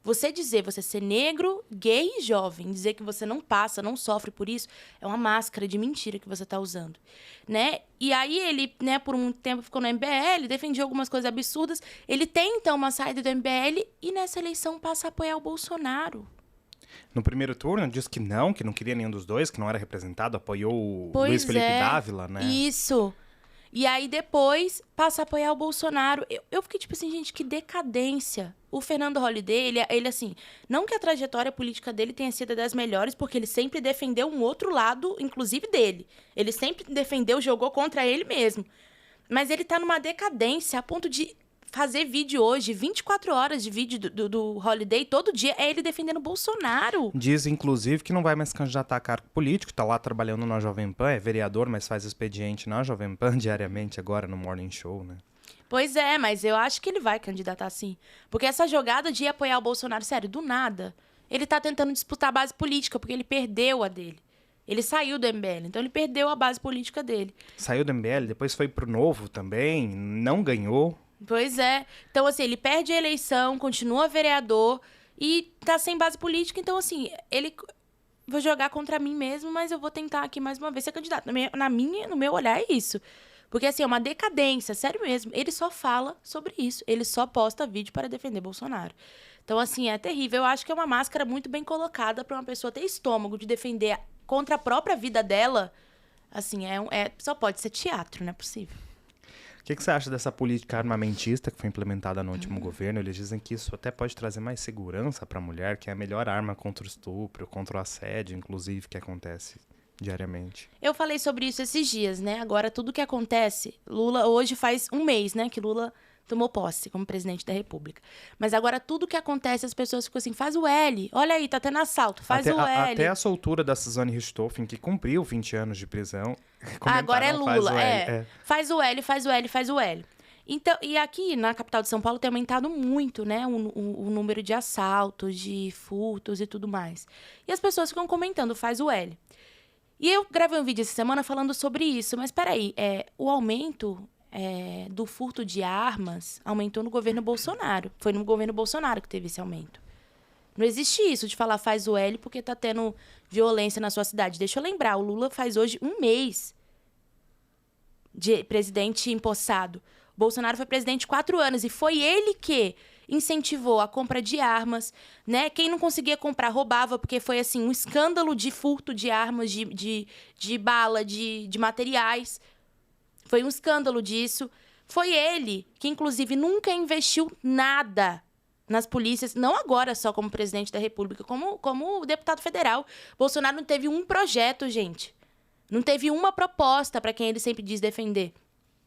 Você ser negro, gay e jovem, dizer que você não passa, não sofre por isso, é uma máscara de mentira que você está usando, né? E aí ele, né, por um tempo ficou no MBL, defendia algumas coisas absurdas, ele tenta uma saída do MBL e nessa eleição passa a apoiar o Bolsonaro. No primeiro turno, disse que não queria nenhum dos dois, que não era representado, apoiou o Luiz Felipe Dávila, né? Isso. E aí depois passa a apoiar o Bolsonaro. Eu fiquei tipo assim, gente, que decadência. O Fernando Holliday, ele assim, não que a trajetória política dele tenha sido das melhores, porque ele sempre defendeu um outro lado, inclusive dele. Ele sempre defendeu, jogou contra ele mesmo. Mas ele tá numa decadência a ponto de fazer vídeo hoje, 24 horas de vídeo do Holliday, todo dia é ele defendendo o Bolsonaro. Diz, inclusive, que não vai mais candidatar a cargo político, tá lá trabalhando na Jovem Pan, é vereador, mas faz expediente na Jovem Pan diariamente agora no Morning Show, né? Pois é, mas eu acho que ele vai candidatar sim. Porque essa jogada de apoiar o Bolsonaro, sério, do nada, ele tá tentando disputar a base política, porque ele perdeu a dele. Ele saiu do MBL, então ele perdeu a base política dele. Saiu do MBL, depois foi pro Novo também, não ganhou. Pois é. Então, assim, ele perde a eleição, continua vereador e tá sem base política. Então, assim, ele vou jogar contra mim mesmo, mas eu vou tentar aqui mais uma vez ser candidato. No meu olhar, é isso. Porque, assim, é uma decadência, sério mesmo. Ele só fala sobre isso. Ele só posta vídeo para defender Bolsonaro. Então, assim, é terrível. Eu acho que é uma máscara muito bem colocada para uma pessoa ter estômago de defender contra a própria vida dela. Assim, só pode ser teatro, não é possível. O que você acha dessa política armamentista que foi implementada no último governo? Eles dizem que isso até pode trazer mais segurança para a mulher, que é a melhor arma contra o estupro, contra o assédio, inclusive, que acontece diariamente. Eu falei sobre isso esses dias, né? Agora, tudo que acontece... Lula, hoje faz um mês, né? Que Lula tomou posse como presidente da República. Mas agora, tudo que acontece, as pessoas ficam assim, faz o L. Olha aí, tá tendo assalto, faz o L. Até a soltura da Suzane Richthofen, que cumpriu 20 anos de prisão. Agora é Lula, faz o L. Faz o L, faz o L. Então, e aqui na capital de São Paulo tem aumentado muito, né, o número de assaltos, de furtos e tudo mais. E as pessoas ficam comentando, faz o L. E eu gravei um vídeo essa semana falando sobre isso, mas peraí, o aumento do furto de armas aumentou no governo Bolsonaro. Foi no governo Bolsonaro que teve esse aumento. Não existe isso de falar faz o L porque tá tendo violência na sua cidade. Deixa eu lembrar, o Lula faz hoje um mês de presidente empossado. O Bolsonaro foi presidente 4 anos e foi ele que incentivou a compra de armas, né? Quem não conseguia comprar, roubava, porque foi, assim, um escândalo de furto de armas, de bala, de materiais. Foi um escândalo disso. Foi ele que, inclusive, nunca investiu nada nas polícias, não agora só como presidente da República, como deputado federal. Bolsonaro não teve um projeto, gente. Não teve uma proposta para quem ele sempre diz defender.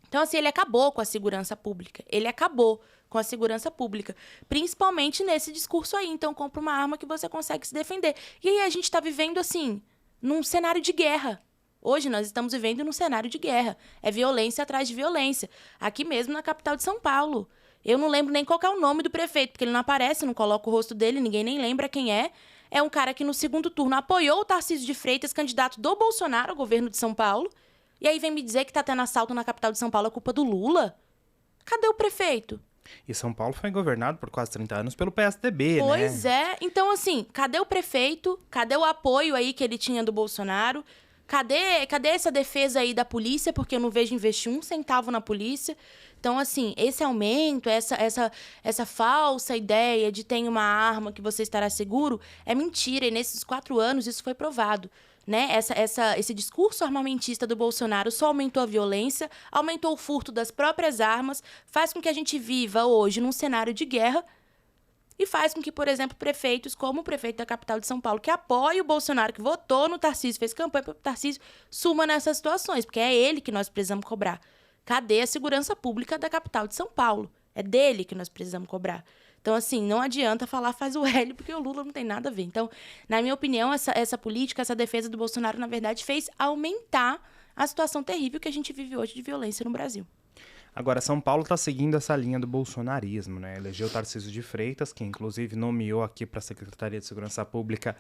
Então, assim, ele acabou com a segurança pública. Ele acabou com a segurança pública. Principalmente nesse discurso aí. Então, compra uma arma que você consegue se defender. E aí a gente está vivendo, assim, num cenário de guerra. Hoje nós estamos vivendo num cenário de guerra. É violência atrás de violência. Aqui mesmo na capital de São Paulo. Eu não lembro nem qual é o nome do prefeito, porque ele não aparece, não coloca o rosto dele, ninguém nem lembra quem é. É um cara que no segundo turno apoiou o Tarcísio de Freitas, candidato do Bolsonaro ao governo de São Paulo. E aí vem me dizer que tá tendo assalto na capital de São Paulo, é culpa do Lula? Cadê o prefeito? E São Paulo foi governado por quase 30 anos pelo PSDB, né? Pois é. Então, assim, cadê o prefeito? Cadê o apoio aí que ele tinha do Bolsonaro? Cadê essa defesa aí da polícia? Porque eu não vejo investir 1 centavo na polícia. Então, assim, esse aumento, essa falsa ideia de ter uma arma que você estará seguro, é mentira. E nesses 4 anos isso foi provado. Né? Esse discurso armamentista do Bolsonaro só aumentou a violência, aumentou o furto das próprias armas, faz com que a gente viva hoje num cenário de guerra e faz com que, por exemplo, prefeitos como o prefeito da capital de São Paulo, que apoia o Bolsonaro, que votou no Tarcísio, fez campanha para o Tarcísio, suma nessas situações, porque é ele que nós precisamos cobrar. Cadê a segurança pública da capital de São Paulo? É dele que nós precisamos cobrar. Então, assim, não adianta falar faz o L, porque o Lula não tem nada a ver. Então, na minha opinião, essa política, essa defesa do Bolsonaro, na verdade, fez aumentar a situação terrível que a gente vive hoje de violência no Brasil. Agora, São Paulo está seguindo essa linha do bolsonarismo, né? Elegeu Tarcísio de Freitas, que inclusive nomeou aqui para a Secretaria de Segurança Pública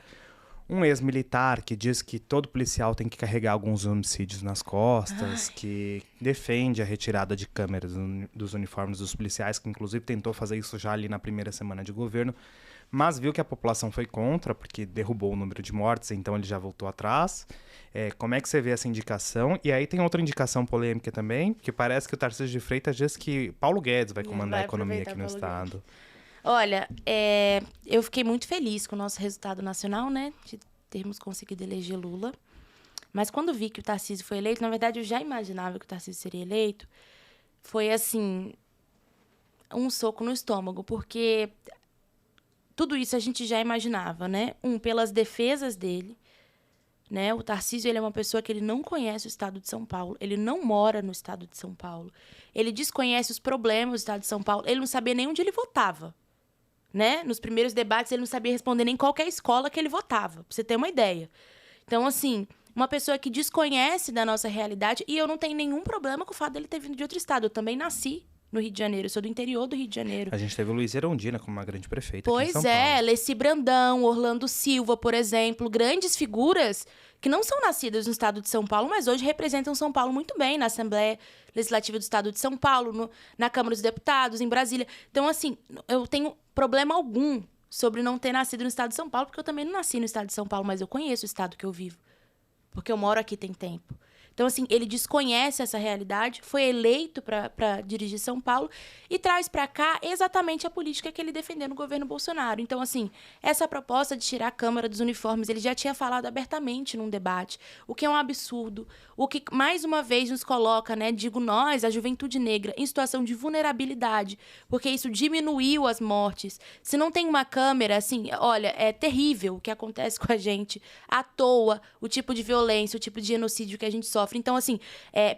um ex-militar que diz que todo policial tem que carregar alguns homicídios nas costas, que defende a retirada de câmeras dos uniformes dos policiais, que inclusive tentou fazer isso já ali na primeira semana de governo, mas viu que a população foi contra, porque derrubou o número de mortes, então ele já voltou atrás. Como é que você vê essa indicação? E aí tem outra indicação polêmica também, que parece que o Tarcísio de Freitas diz que Paulo Guedes vai comandar a economia aqui no estado. Olha, eu fiquei muito feliz com o nosso resultado nacional, né? De termos conseguido eleger Lula. Mas quando vi que o Tarcísio foi eleito, na verdade eu já imaginava que o Tarcísio seria eleito, foi assim, um soco no estômago, porque tudo isso a gente já imaginava, né? Pelas defesas dele, né? O Tarcísio, ele é uma pessoa que ele não conhece o estado de São Paulo, ele não mora no estado de São Paulo, ele desconhece os problemas do estado de São Paulo, ele não sabia nem onde ele votava. Né? Nos primeiros debates, ele não sabia responder nem qualquer escola que ele votava, pra você ter uma ideia. Então, assim, uma pessoa que desconhece da nossa realidade, e eu não tenho nenhum problema com o fato dele ter vindo de outro estado. Eu também nasci no Rio de Janeiro, eu sou do interior do Rio de Janeiro. A gente teve o Luiz Erundina como uma grande prefeita aqui em São Paulo. Pois é, Leci Brandão, Orlando Silva, por exemplo, grandes figuras que não são nascidas no estado de São Paulo, mas hoje representam São Paulo muito bem na Assembleia Legislativa do Estado de São Paulo, na Câmara dos Deputados, em Brasília. Então, assim, eu tenho problema algum sobre não ter nascido no estado de São Paulo, porque eu também não nasci no estado de São Paulo, mas eu conheço o estado que eu vivo. Porque eu moro aqui tem tempo. Então, assim, ele desconhece essa realidade, foi eleito para dirigir São Paulo e traz para cá exatamente a política que ele defendeu no governo Bolsonaro. Então, assim, essa proposta de tirar a Câmara dos uniformes, ele já tinha falado abertamente num debate, o que é um absurdo, o que, mais uma vez, nos coloca, né, digo nós, a juventude negra, em situação de vulnerabilidade, porque isso diminuiu as mortes. Se não tem uma câmera, assim, olha, é terrível o que acontece com a gente, à toa, o tipo de violência, o tipo de genocídio que a gente sofre. Então, assim,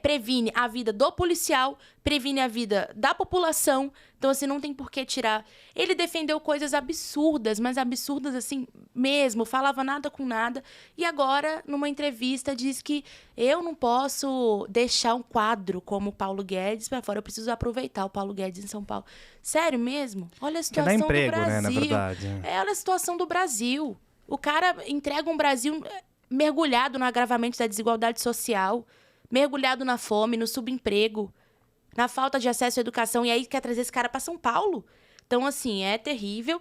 previne a vida do policial, previne a vida da população. Então, assim, não tem por que tirar. Ele defendeu coisas absurdas, mas absurdas assim mesmo, falava nada com nada. E agora, numa entrevista, diz que eu não posso deixar um quadro como o Paulo Guedes para fora. Eu preciso aproveitar o Paulo Guedes em São Paulo. Sério mesmo? Olha a situação que dá emprego, do Brasil. né, na verdade. Olha a situação do Brasil. O cara entrega um Brasil mergulhado no agravamento da desigualdade social, mergulhado na fome, no subemprego, na falta de acesso à educação, e aí quer trazer esse cara para São Paulo. Então, assim, é terrível.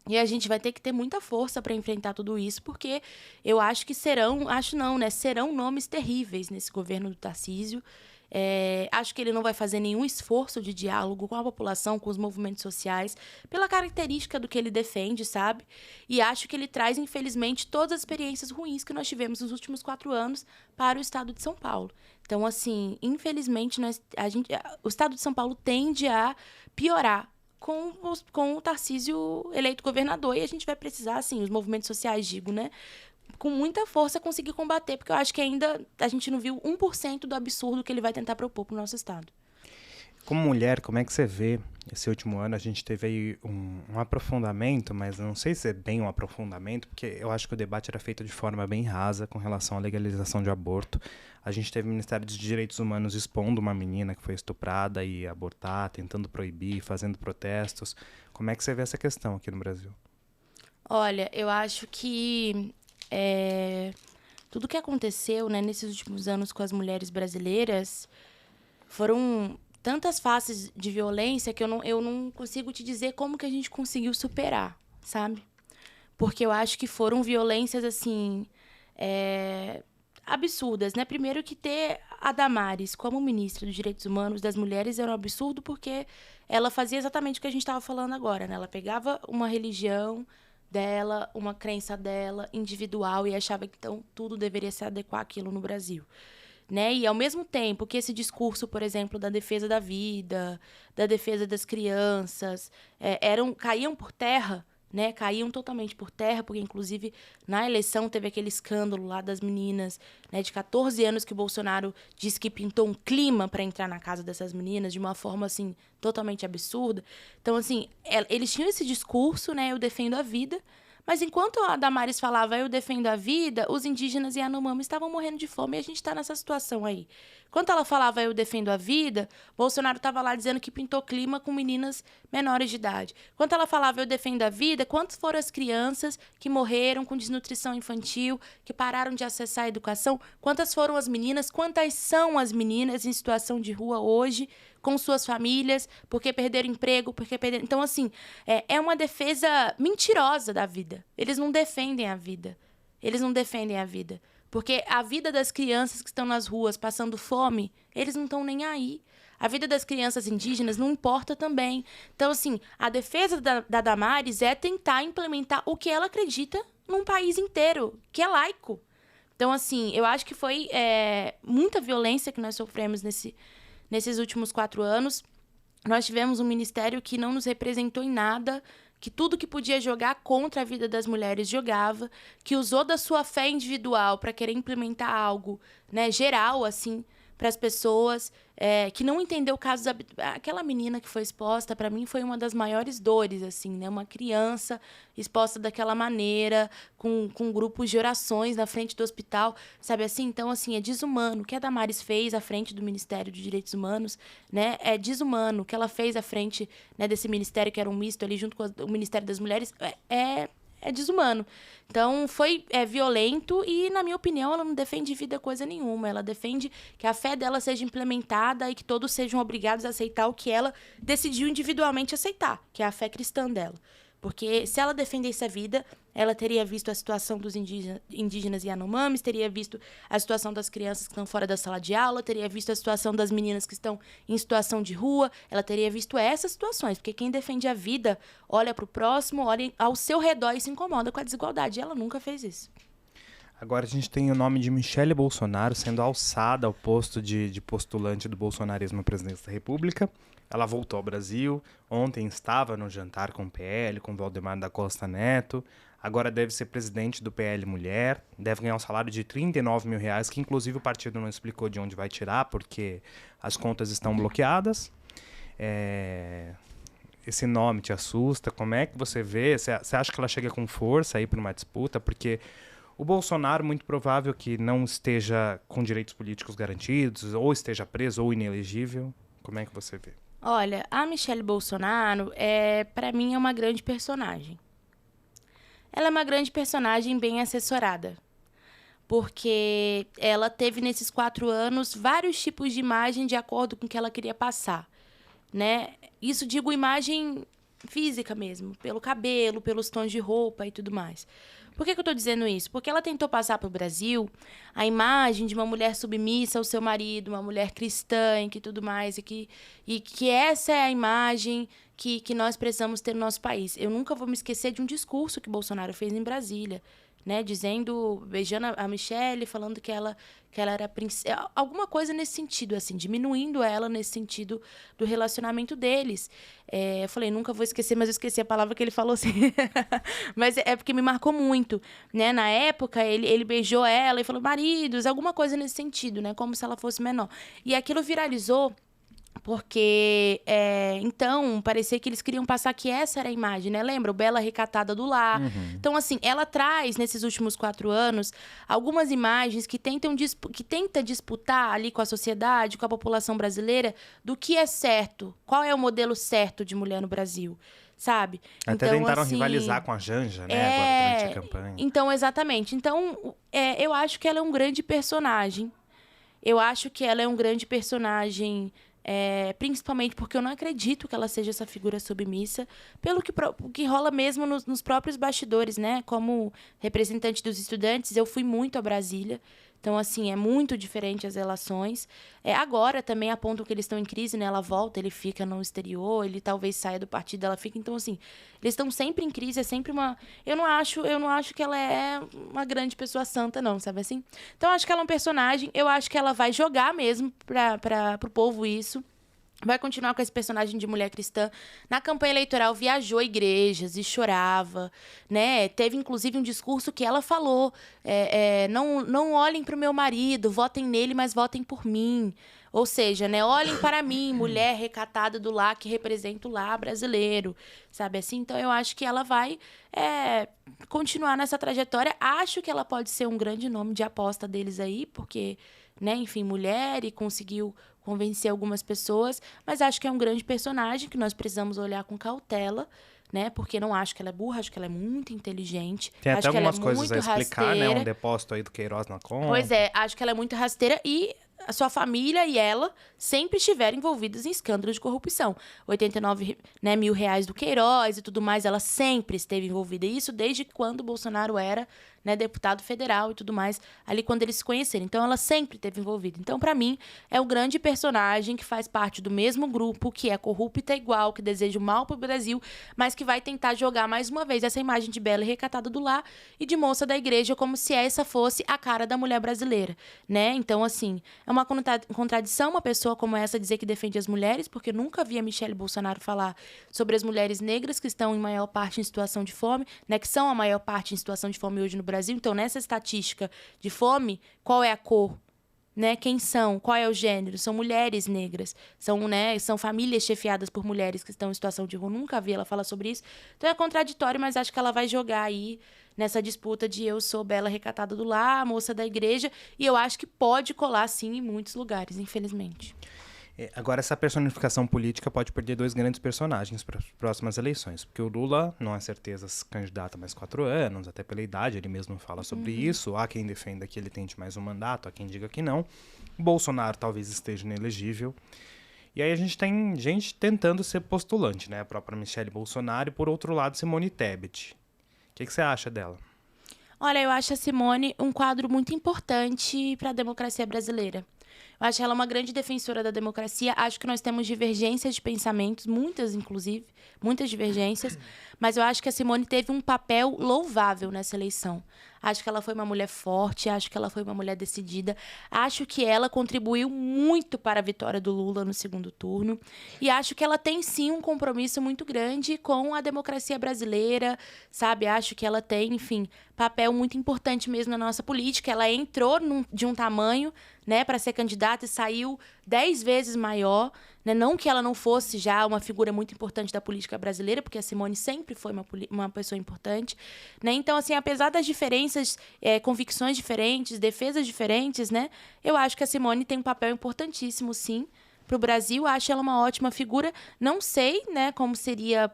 E a gente vai ter que ter muita força para enfrentar tudo isso, porque eu acho que serão nomes terríveis nesse governo do Tarcísio. Acho que ele não vai fazer nenhum esforço de diálogo com a população, com os movimentos sociais, pela característica do que ele defende, sabe? E acho que ele traz, infelizmente, todas as experiências ruins que nós tivemos nos últimos 4 anos para o estado de São Paulo. Então, assim, infelizmente, o estado de São Paulo tende a piorar com o Tarcísio eleito governador, e a gente vai precisar, assim, os movimentos sociais, digo, né? Com muita força conseguir combater, porque eu acho que ainda a gente não viu 1% do absurdo que ele vai tentar propor para o nosso estado. Como mulher, como é que você vê esse último ano? A gente teve aí um aprofundamento, mas não sei se é bem um aprofundamento, porque eu acho que o debate era feito de forma bem rasa com relação à legalização de aborto. A gente teve o Ministério dos Direitos Humanos expondo uma menina que foi estuprada e abortar, tentando proibir, fazendo protestos. Como é que você vê essa questão aqui no Brasil? Olha, eu acho que tudo que aconteceu, né, nesses últimos anos com as mulheres brasileiras foram tantas faces de violência que eu não consigo te dizer como que a gente conseguiu superar, sabe? Porque eu acho que foram violências, assim, absurdas, né? Primeiro que ter a Damares como ministra dos Direitos Humanos das Mulheres era um absurdo, porque ela fazia exatamente o que a gente estava falando agora, né? Ela pegava uma religião dela, uma crença dela, individual, e achava que então tudo deveria se adequar àquilo no Brasil. Né? E ao mesmo tempo que esse discurso, por exemplo, da defesa da vida, da defesa das crianças, caíam por terra, né? Caíam totalmente por terra, porque inclusive na eleição teve aquele escândalo lá das meninas, né, de 14 anos que o Bolsonaro disse que pintou um clima para entrar na casa dessas meninas de uma forma assim totalmente absurda. Então, assim, eles tinham esse discurso, né, eu defendo a vida. Mas enquanto a Damares falava, eu defendo a vida, os indígenas e a Yanomami estavam morrendo de fome, e a gente está nessa situação aí. Enquanto ela falava, eu defendo a vida, Bolsonaro estava lá dizendo que pintou clima com meninas menores de idade. Enquanto ela falava, eu defendo a vida, quantas foram as crianças que morreram com desnutrição infantil, que pararam de acessar a educação? Quantas foram as meninas? Quantas são as meninas em situação de rua hoje, com suas famílias, porque perderam emprego, porque perderam... Então, assim, é uma defesa mentirosa da vida. Eles não defendem a vida. Eles não defendem a vida. Porque a vida das crianças que estão nas ruas passando fome, eles não estão nem aí. A vida das crianças indígenas não importa também. Então, assim, a defesa da Damares é tentar implementar o que ela acredita num país inteiro, que é laico. Então, assim, eu acho que foi muita violência que nós sofremos nesses últimos 4 anos. Nós tivemos um ministério que não nos representou em nada, que tudo que podia jogar contra a vida das mulheres jogava, que usou da sua fé individual para querer implementar algo, né, geral, assim, para as pessoas, que não entendeu casos... Aquela menina que foi exposta, para mim, foi uma das maiores dores, assim, né? Uma criança exposta daquela maneira, com grupos de orações na frente do hospital, sabe assim? Então, assim, é desumano. O que a Damares fez à frente do Ministério dos Direitos Humanos, né? É desumano. O que ela fez à frente, né, desse ministério, que era um misto ali, junto com o Ministério das Mulheres, é desumano. Então, foi violento e, na minha opinião, ela não defende vida coisa nenhuma. Ela defende que a fé dela seja implementada e que todos sejam obrigados a aceitar o que ela decidiu individualmente aceitar, que é a fé cristã dela. Porque se ela defendesse a vida, ela teria visto a situação dos indígenas Yanomamis, teria visto a situação das crianças que estão fora da sala de aula, teria visto a situação das meninas que estão em situação de rua, ela teria visto essas situações. Porque quem defende a vida olha para o próximo, olha ao seu redor e se incomoda com a desigualdade. E ela nunca fez isso. Agora a gente tem o nome de Michele Bolsonaro sendo alçada ao posto de postulante do bolsonarismo à presidência da República. Ela voltou ao Brasil, ontem estava no jantar com o PL, com Valdemar da Costa Neto, agora deve ser presidente do PL Mulher, deve ganhar um salário de R$39 mil, que inclusive o partido não explicou de onde vai tirar, porque as contas estão bloqueadas. Esse nome te assusta? Como é que você vê? Você acha que ela chega com força aí para uma disputa? Porque o Bolsonaro, muito provável que não esteja com direitos políticos garantidos, ou esteja preso ou inelegível. Como é que você vê? Olha, a Michele Bolsonaro, para mim, é uma grande personagem. Ela é uma grande personagem bem assessorada. Porque ela teve, nesses 4 anos, vários tipos de imagem de acordo com o que ela queria passar, né? Isso digo imagem física mesmo, pelo cabelo, pelos tons de roupa e tudo mais. Por que eu estou dizendo isso? Porque ela tentou passar para o Brasil a imagem de uma mulher submissa ao seu marido, uma mulher cristã e que tudo mais, e que essa é a imagem que nós precisamos ter no nosso país. Eu nunca vou me esquecer de um discurso que Bolsonaro fez em Brasília, né, beijando a Michele, falando que ela era princesa, alguma coisa nesse sentido, assim, diminuindo ela nesse sentido do relacionamento deles. Eu falei, nunca vou esquecer, mas eu esqueci a palavra que ele falou, assim. Mas é porque me marcou muito, né? Na época, ele beijou ela e falou, maridos, alguma coisa nesse sentido, né? Como se ela fosse menor. E aquilo viralizou porque, então, parecia que eles queriam passar que essa era a imagem, né? Lembra? O Bela Recatada do Lar. Uhum. Então, assim, ela traz, nesses últimos 4 anos, algumas imagens que tenta disputar ali com a sociedade, com a população brasileira, do que é certo, qual é o modelo certo de mulher no Brasil, sabe? Até então, tentaram assim, rivalizar com a Janja, né? Agora, durante a campanha. Então, exatamente. Então, eu acho que ela é um grande personagem. Eu acho que ela é um grande personagem... principalmente porque eu não acredito que ela seja essa figura submissa, pelo que rola mesmo nos próprios bastidores, né? Como representante dos estudantes, eu fui muito a Brasília. Então, assim, é muito diferente as relações. Agora também apontam que eles estão em crise, né? Ela volta, ele fica no exterior, ele talvez saia do partido, ela fica. Então, assim, eles estão sempre em crise, é sempre uma... Eu não acho que ela é uma grande pessoa santa, não, sabe assim? Então, eu acho que ela é um personagem, eu acho que ela vai jogar mesmo pro povo isso. Vai continuar com esse personagem de mulher cristã. Na campanha eleitoral, viajou a igrejas e chorava, né? Teve, inclusive, um discurso que ela falou, não olhem para o meu marido, votem nele, mas votem por mim. Ou seja, né? Olhem para mim, mulher recatada do lar, que representa o lar brasileiro, sabe assim? Então, eu acho que ela vai continuar nessa trajetória. Acho que ela pode ser um grande nome de aposta deles aí, porque, né? Enfim, mulher e conseguiu convencer algumas pessoas, mas acho que é um grande personagem que nós precisamos olhar com cautela, né? Porque não acho que ela é burra, acho que ela é muito inteligente. Tem acho até que ela algumas coisas a explicar, rasteira. né? Um depósito aí do Queiroz na conta. Pois é, acho que ela é muito rasteira e a sua família e ela sempre estiveram envolvidas em escândalos de corrupção. 89 mil reais do Queiroz e tudo mais, ela sempre esteve envolvida. Isso desde quando o Bolsonaro era, né, deputado federal e tudo mais, ali quando eles se conheceram. Então, ela sempre esteve envolvida. Então, para mim, é o grande personagem que faz parte do mesmo grupo, que é corrupta igual, que deseja o mal pro Brasil, mas que vai tentar jogar mais uma vez essa imagem de bela e recatada do lar e de moça da igreja, como se essa fosse a cara da mulher brasileira, né? Então, assim, é uma contradição uma pessoa como essa dizer que defende as mulheres, porque eu nunca vi a Michele Bolsonaro falar sobre as mulheres negras que estão em maior parte em situação de fome, né? Que são a maior parte em situação de fome hoje no Brasil. Então, nessa estatística de fome, qual é a cor? Né? Quem são? Qual é o gênero? São mulheres negras. São famílias chefiadas por mulheres que estão em situação de rua. Nunca vi ela falar sobre isso. Então, é contraditório, mas acho que ela vai jogar aí nessa disputa de eu sou bela recatada do lar, moça da igreja. E eu acho que pode colar, sim, em muitos lugares, infelizmente. Agora, essa personificação política pode perder 2 grandes personagens para as próximas eleições. Porque o Lula, não é certeza, se candidata a mais 4 anos, até pela idade, ele mesmo fala sobre isso. Há quem defenda que ele tente mais um mandato, há quem diga que não. O Bolsonaro talvez esteja inelegível. E aí a gente tem gente tentando ser postulante, né? A própria Michelle Bolsonaro e, por outro lado, Simone Tebet. O que você acha dela? Olha, eu acho a Simone um quadro muito importante para a democracia brasileira. Eu acho ela uma grande defensora da democracia. Acho que nós temos divergências de pensamentos, muitas, inclusive, muitas divergências. Mas eu acho que a Simone teve um papel louvável nessa eleição. Acho que ela foi uma mulher forte, acho que ela foi uma mulher decidida. Acho que ela contribuiu muito para a vitória do Lula no segundo turno. E acho que ela tem, sim, um compromisso muito grande com a democracia brasileira, sabe? Acho que ela tem, enfim, papel muito importante mesmo na nossa política. Ela entrou de um tamanho, né, para ser candidata e saiu 10 vezes maior, né? Não que ela não fosse já uma figura muito importante da política brasileira, porque a Simone sempre foi uma pessoa importante, né? Então, assim, apesar das diferenças, convicções diferentes, defesas diferentes, né? Eu acho que a Simone tem um papel importantíssimo, sim, para o Brasil. Acho ela uma ótima figura. Não sei, né, como seria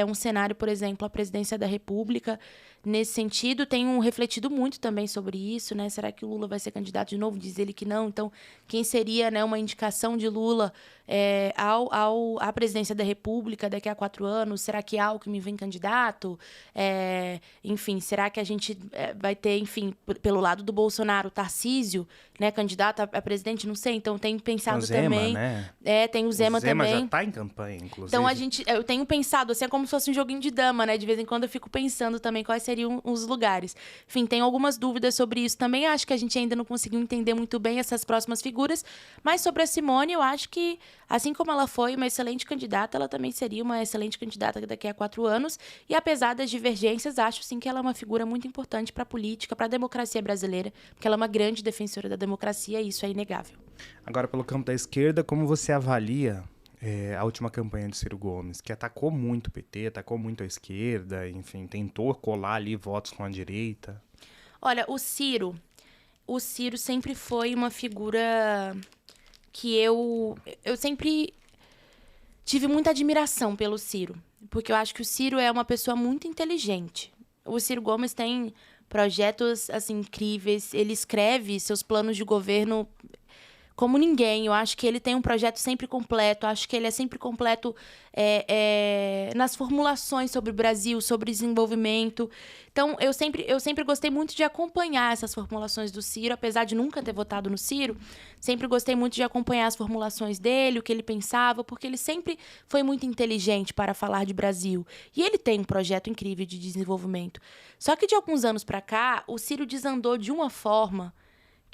um cenário, por exemplo, a presidência da República. Nesse sentido, tenho refletido muito também sobre isso, né? Será que o Lula vai ser candidato de novo? Diz ele que não. Então, quem seria, né, uma indicação de Lula à presidência da República daqui a 4 anos? Será que Alckmin vem candidato? Enfim, será que a gente vai ter, enfim, pelo lado do Bolsonaro, Tarcísio, né, candidato a presidente? Não sei. Então, tenho pensado o Zema, também. Né? Tem o Zema também. O Zema já está em campanha, inclusive. Então, eu tenho pensado, assim, é como se fosse um joguinho de dama, né? De vez em quando eu fico pensando também quais seriam os lugares. Enfim, tenho algumas dúvidas sobre isso também. Acho que a gente ainda não conseguiu entender muito bem essas próximas figuras. Mas sobre a Simone, eu acho que, assim como ela foi uma excelente candidata, ela também seria uma excelente candidata daqui a 4 anos. E apesar das divergências, acho sim que ela é uma figura muito importante para a política, para a democracia brasileira, porque ela é uma grande defensora da democracia e isso é inegável. Agora, pelo campo da esquerda, como você avalia a última campanha de Ciro Gomes, que atacou muito o PT, atacou muito a esquerda, enfim, tentou colar ali votos com a direita? Olha, o Ciro sempre foi uma figura que eu sempre tive muita admiração pelo Ciro, porque eu acho que o Ciro é uma pessoa muito inteligente. O Ciro Gomes tem projetos, assim, incríveis, ele escreve seus planos de governo como ninguém. Eu acho que ele tem um projeto sempre completo. Acho que ele é sempre completo nas formulações sobre o Brasil, sobre desenvolvimento. Então, eu sempre gostei muito de acompanhar essas formulações do Ciro, apesar de nunca ter votado no Ciro. Sempre gostei muito de acompanhar as formulações dele, o que ele pensava, porque ele sempre foi muito inteligente para falar de Brasil. E ele tem um projeto incrível de desenvolvimento. Só que de alguns anos para cá, o Ciro desandou de uma forma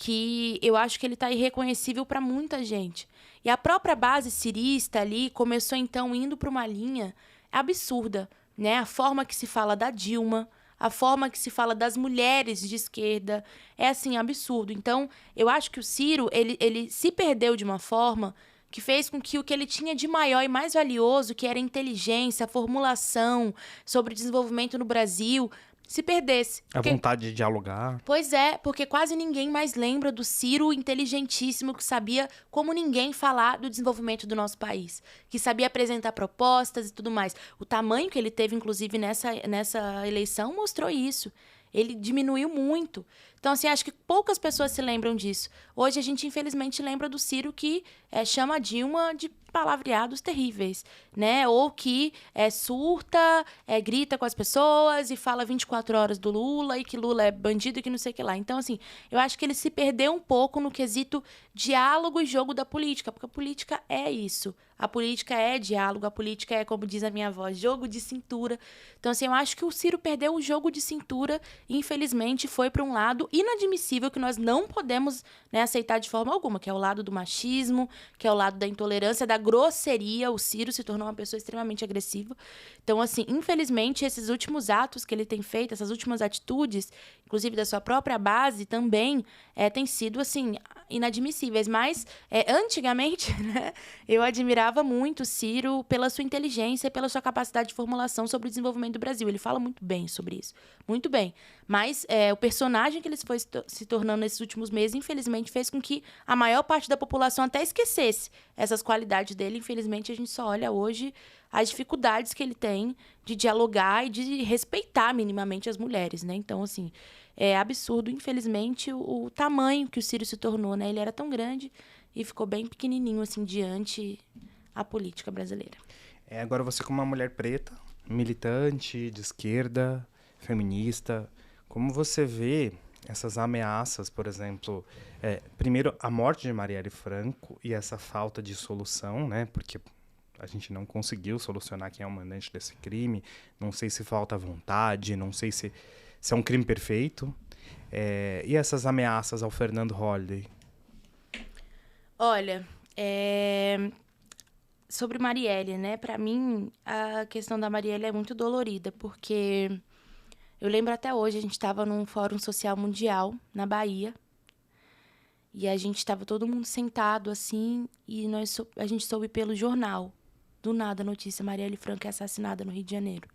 que eu acho que ele está irreconhecível para muita gente. E a própria base cirista ali começou, então, indo para uma linha absurda, né? A forma que se fala da Dilma, a forma que se fala das mulheres de esquerda, é, assim, absurdo. Então, eu acho que o Ciro, ele se perdeu de uma forma que fez com que o que ele tinha de maior e mais valioso, que era a inteligência, a formulação sobre o desenvolvimento no Brasil, se perdesse. A vontade de dialogar. Pois é, porque quase ninguém mais lembra do Ciro inteligentíssimo que sabia como ninguém falar do desenvolvimento do nosso país, que sabia apresentar propostas e tudo mais. O tamanho que ele teve, inclusive, nessa eleição mostrou isso. Ele diminuiu muito. Então, assim, acho que poucas pessoas se lembram disso. Hoje, a gente, infelizmente, lembra do Ciro que chama a Dilma de palavreados terríveis, né? Ou que surta, grita com as pessoas e fala 24 horas do Lula e que Lula é bandido e que não sei o que lá. Então, assim, eu acho que ele se perdeu um pouco no quesito diálogo e jogo da política, porque a política é isso. A política é diálogo, a política é, como diz a minha avó, jogo de cintura. Então, assim, eu acho que o Ciro perdeu o jogo de cintura e, infelizmente, foi para um lado inadmissível que nós não podemos, né, aceitar de forma alguma, que é o lado do machismo, que é o lado da intolerância, da grosseria. O Ciro se tornou uma pessoa extremamente agressiva. Então, assim, infelizmente, esses últimos atos que ele tem feito, essas últimas atitudes, inclusive da sua própria base, também têm sido, assim, inadmissíveis. Mas, antigamente, né, eu admirava muito o Ciro pela sua inteligência e pela sua capacidade de formulação sobre o desenvolvimento do Brasil. Ele fala muito bem sobre isso. Muito bem. Mas o personagem que ele foi se tornando nesses últimos meses, infelizmente, fez com que a maior parte da população até esquecesse essas qualidades dele. Infelizmente, a gente só olha hoje as dificuldades que ele tem de dialogar e de respeitar minimamente as mulheres, né? Então, assim, é absurdo, infelizmente, o tamanho que o Ciro se tornou, né? Ele era tão grande e ficou bem pequenininho, assim, diante a política brasileira. Agora você como uma mulher preta, militante, de esquerda, feminista, como você vê essas ameaças, por exemplo, primeiro, a morte de Marielle Franco e essa falta de solução, né? Porque a gente não conseguiu solucionar quem é o mandante desse crime, não sei se falta vontade, não sei se é um crime perfeito. E essas ameaças ao Fernando Holliday? Olha, sobre Marielle, né? Para mim, a questão da Marielle é muito dolorida, porque eu lembro até hoje, a gente estava num fórum social mundial, na Bahia, e a gente estava todo mundo sentado, assim, e a gente soube pelo jornal, do nada, a notícia, Marielle Franco é assassinada no Rio de Janeiro.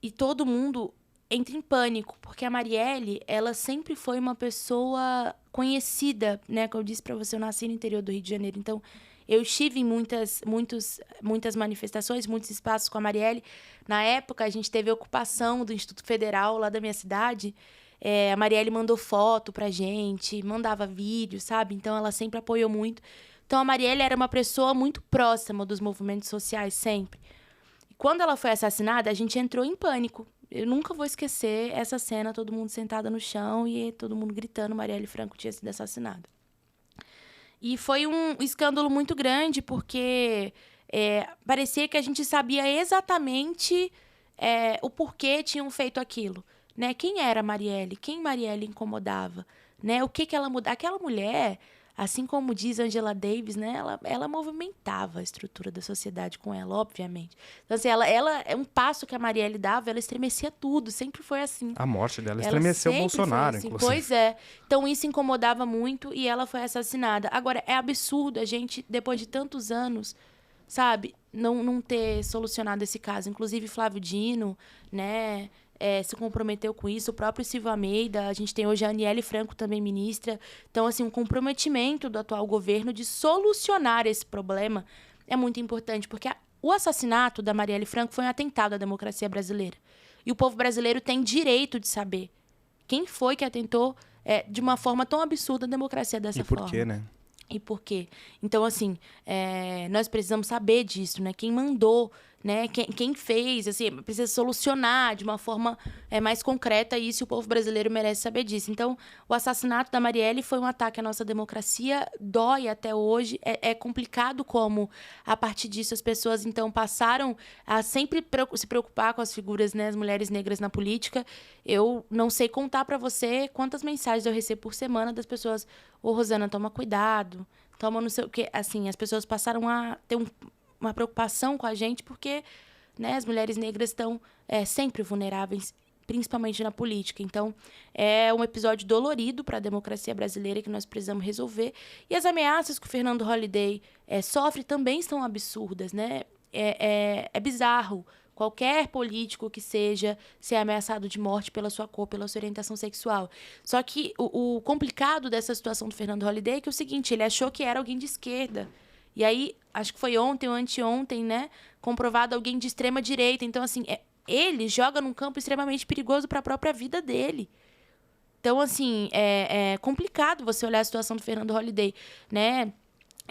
E todo mundo entra em pânico, porque a Marielle, ela sempre foi uma pessoa conhecida, né? Como eu disse para você, eu nasci no interior do Rio de Janeiro, então eu estive em muitas manifestações, muitos espaços com a Marielle. Na época, a gente teve a ocupação do Instituto Federal, lá da minha cidade. A Marielle mandou foto pra gente, mandava vídeo, sabe? Então, ela sempre apoiou muito. Então, a Marielle era uma pessoa muito próxima dos movimentos sociais, sempre. E quando ela foi assassinada, a gente entrou em pânico. Eu nunca vou esquecer essa cena, todo mundo sentado no chão e todo mundo gritando, Marielle Franco tinha sido assassinada. E foi um escândalo muito grande, porque parecia que a gente sabia exatamente o porquê tinham feito aquilo. Né? Quem era Marielle? Quem Marielle incomodava? Né? O que ela mudava? Aquela mulher, assim como diz Angela Davis, né? Ela movimentava a estrutura da sociedade com ela, obviamente. Então, assim, um passo que a Marielle dava, ela estremecia tudo, sempre foi assim. A morte dela estremeceu o Bolsonaro, assim. inclusive. Pois é. Então, isso incomodava muito e ela foi assassinada. Agora, é absurdo a gente, depois de tantos anos, sabe, não ter solucionado esse caso. Inclusive, Flávio Dino, né? Se comprometeu com isso, o próprio Silvio Almeida, a gente tem hoje a Aniele Franco também ministra. Então, assim, um comprometimento do atual governo de solucionar esse problema é muito importante, porque o assassinato da Marielle Franco foi um atentado à democracia brasileira. E o povo brasileiro tem direito de saber quem foi que atentou de uma forma tão absurda a democracia dessa forma. E por quê, né? E por quê? Então, assim, nós precisamos saber disso, né? Quem mandou, né? Quem fez, assim, precisa solucionar de uma forma mais concreta isso, e o povo brasileiro merece saber disso. Então, o assassinato da Marielle foi um ataque à nossa democracia, dói até hoje, é complicado como, a partir disso, as pessoas, então, passaram a sempre se preocupar com as figuras, né, as mulheres negras na política. Eu não sei contar para você quantas mensagens eu recebo por semana das pessoas, Rosana, toma cuidado, toma não sei o quê. Assim, as pessoas passaram a ter uma preocupação com a gente, porque, né, as mulheres negras estão sempre vulneráveis, principalmente na política. Então, é um episódio dolorido para a democracia brasileira que nós precisamos resolver. E as ameaças que o Fernando Holliday sofre também são absurdas, né? É bizarro qualquer político que seja ser ameaçado de morte pela sua cor, pela sua orientação sexual. Só que o complicado dessa situação do Fernando Holliday é que é o seguinte, ele achou que era alguém de esquerda. E aí, acho que foi ontem ou anteontem, né? Comprovado alguém de extrema direita. Então, assim, ele joga num campo extremamente perigoso para a própria vida dele. Então, assim, é complicado você olhar a situação do Fernando Holliday, né?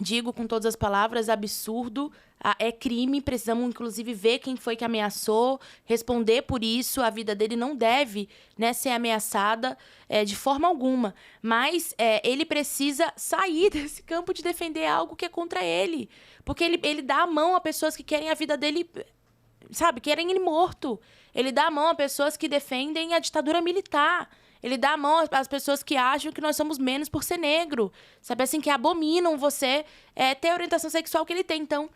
Digo com todas as palavras, absurdo, é crime, precisamos inclusive ver quem foi que ameaçou, responder por isso, a vida dele não deve, né, ser ameaçada de forma alguma, mas ele precisa sair desse campo de defender algo que é contra ele, porque ele dá a mão a pessoas que querem a vida dele, sabe, querem ele morto, ele dá a mão a pessoas que defendem a ditadura militar. Ele dá a mão às pessoas que acham que nós somos menos por ser negro. Sabe, assim, que abominam você ter a orientação sexual que ele tem. Então,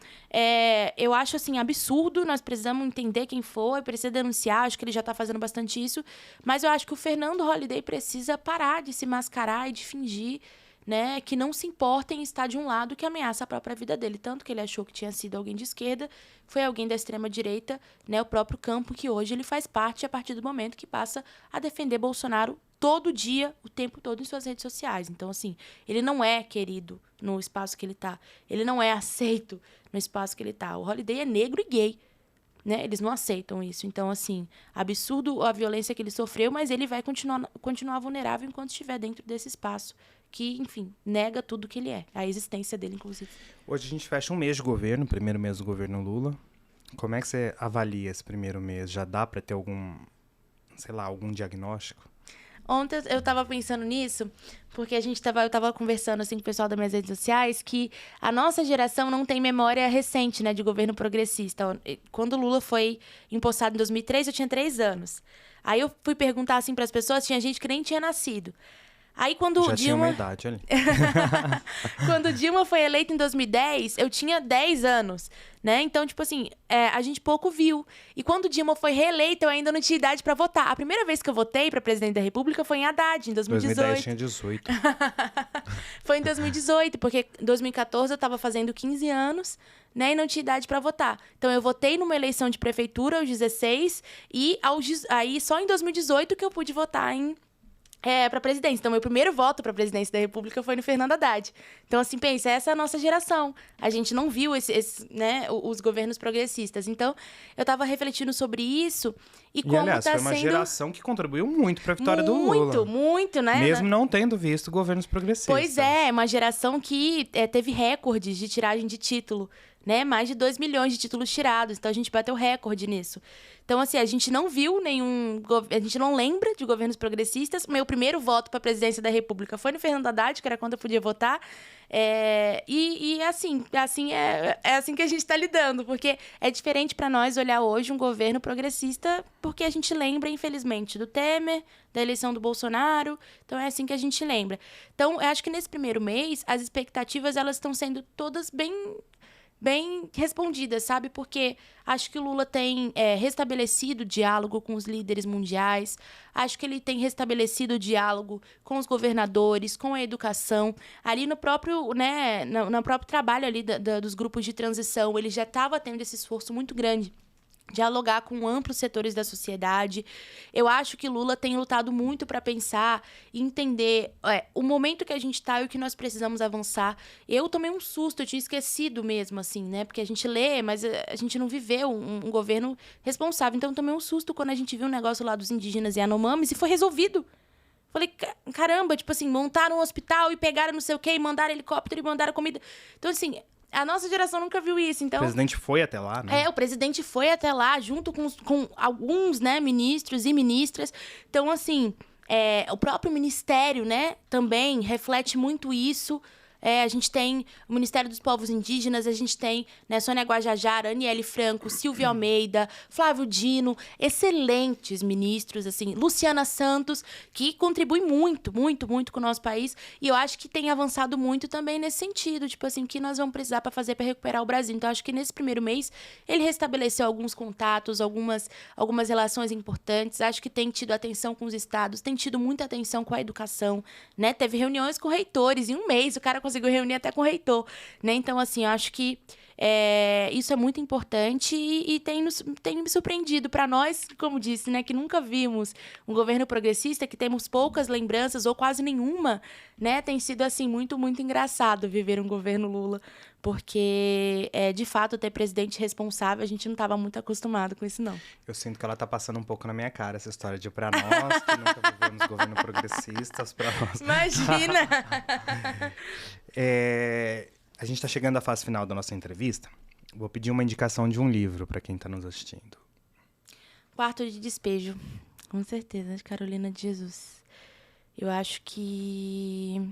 eu acho, assim, absurdo. Nós precisamos entender quem foi, precisa denunciar. Acho que ele já está fazendo bastante isso. Mas eu acho que o Fernando Holliday precisa parar de se mascarar e de fingir, né, que não se importa em estar de um lado que ameaça a própria vida dele. Tanto que ele achou que tinha sido alguém de esquerda, foi alguém da extrema-direita, né, o próprio campo que hoje ele faz parte a partir do momento que passa a defender Bolsonaro todo dia, o tempo todo em suas redes sociais. Então, assim, ele não é querido no espaço que ele está. Ele não é aceito no espaço que ele está. O Holliday é negro e gay, né? Eles não aceitam isso. Então, assim, absurdo a violência que ele sofreu, mas ele vai continuar vulnerável enquanto estiver dentro desse espaço que, enfim, nega tudo que ele é, a existência dele, inclusive. Hoje a gente fecha um mês de governo, primeiro mês do governo Lula. Como é que você avalia esse primeiro mês? Já dá para ter algum diagnóstico? Ontem eu tava pensando nisso, porque eu tava conversando assim com o pessoal das minhas redes sociais, que a nossa geração não tem memória recente, né, de governo progressista. Quando o Lula foi empossado em 2003, eu tinha 3 anos. Aí eu fui perguntar assim para as pessoas, tinha gente que nem tinha nascido. Aí quando Já o tinha uma Dilma... idade ali. Quando o Dilma foi eleito em 2010, eu tinha 10 anos, né? Então, tipo assim, a gente pouco viu. E quando o Dilma foi reeleito, eu ainda não tinha idade pra votar. A primeira vez que eu votei pra presidente da República foi em Haddad, em 2018. 2010 tinha 18. Foi em 2018, porque em 2014 eu tava fazendo 15 anos, né? E não tinha idade pra votar. Então, eu votei numa eleição de prefeitura aos 16 e aí só em 2018 que eu pude votar para presidência. Então, meu primeiro voto para presidência da República foi no Fernando Haddad. Então, assim, pensa, essa é a nossa geração. A gente não viu né, os governos progressistas. Então, eu estava refletindo sobre isso e como aliás, tá foi uma sendo... geração que contribuiu muito para a vitória do Lula. Muito, né? Mesmo não tendo visto governos progressistas. Pois é, uma geração que teve recordes de tiragem de título, né? Mais de 2 milhões de títulos tirados. Então, a gente bateu recorde nisso. Então, assim, a gente não viu a gente não lembra de governos progressistas. Meu primeiro voto para a presidência da República foi no Fernando Haddad, que era quando eu podia votar. Assim que a gente está lidando, porque é diferente para nós olhar hoje um governo progressista, porque a gente lembra, infelizmente, do Temer, da eleição do Bolsonaro. Então, é assim que a gente lembra. Então, eu acho que nesse primeiro mês, as expectativas elas estão sendo todas bem respondidas, sabe? Porque acho que o Lula tem restabelecido o diálogo com os líderes mundiais, acho que ele tem restabelecido o diálogo com os governadores, com a educação. Ali no próprio, né, no próprio trabalho ali dos grupos de transição, ele já estava tendo esse esforço muito grande. Dialogar com amplos setores da sociedade. Eu acho que Lula tem lutado muito para pensar e entender o momento que a gente está e o que nós precisamos avançar. Eu tomei um susto, eu tinha esquecido mesmo, assim, né? Porque a gente lê, mas a gente não viveu um governo responsável. Então, eu tomei um susto quando a gente viu um negócio lá dos indígenas e Yanomamis e foi resolvido. Falei, caramba, tipo assim, montaram um hospital e pegaram não sei o quê, e mandaram helicóptero e mandaram comida. Então, assim... A nossa geração nunca viu isso, então... O presidente foi até lá, né? O presidente foi até lá, junto com alguns, né, ministros e ministras. Então, assim, o próprio ministério, né, também reflete muito isso. A gente tem o Ministério dos Povos Indígenas, a gente tem, né, Sônia Guajajara, Aniele Franco, Silvio Almeida, Flávio Dino, excelentes ministros, assim, Luciana Santos, que contribui muito, muito, muito com o nosso país. E eu acho que tem avançado muito também nesse sentido, tipo assim, o que nós vamos precisar para fazer para recuperar o Brasil. Então, acho que nesse primeiro mês ele restabeleceu alguns contatos, algumas relações importantes. Acho que tem tido atenção com os estados, tem tido muita atenção com a educação, né? Teve reuniões com reitores em um mês, o cara conseguiu reunir até com o reitor, né? Então, assim, eu acho que isso é muito importante e tem me surpreendido para nós, como disse, né, que nunca vimos um governo progressista, que temos poucas lembranças ou quase nenhuma, né? Tem sido, assim, muito, muito engraçado viver um governo Lula, porque, de fato, ter presidente responsável, a gente não estava muito acostumado com isso, não. Eu sinto que ela tá passando um pouco na minha cara, essa história de pra nós, que nunca vivemos governo progressistas, pra nós... Imagina! A gente tá chegando à fase final da nossa entrevista. Vou pedir uma indicação de um livro para quem tá nos assistindo. Quarto de Despejo, com certeza, de Carolina de Jesus. Eu acho que...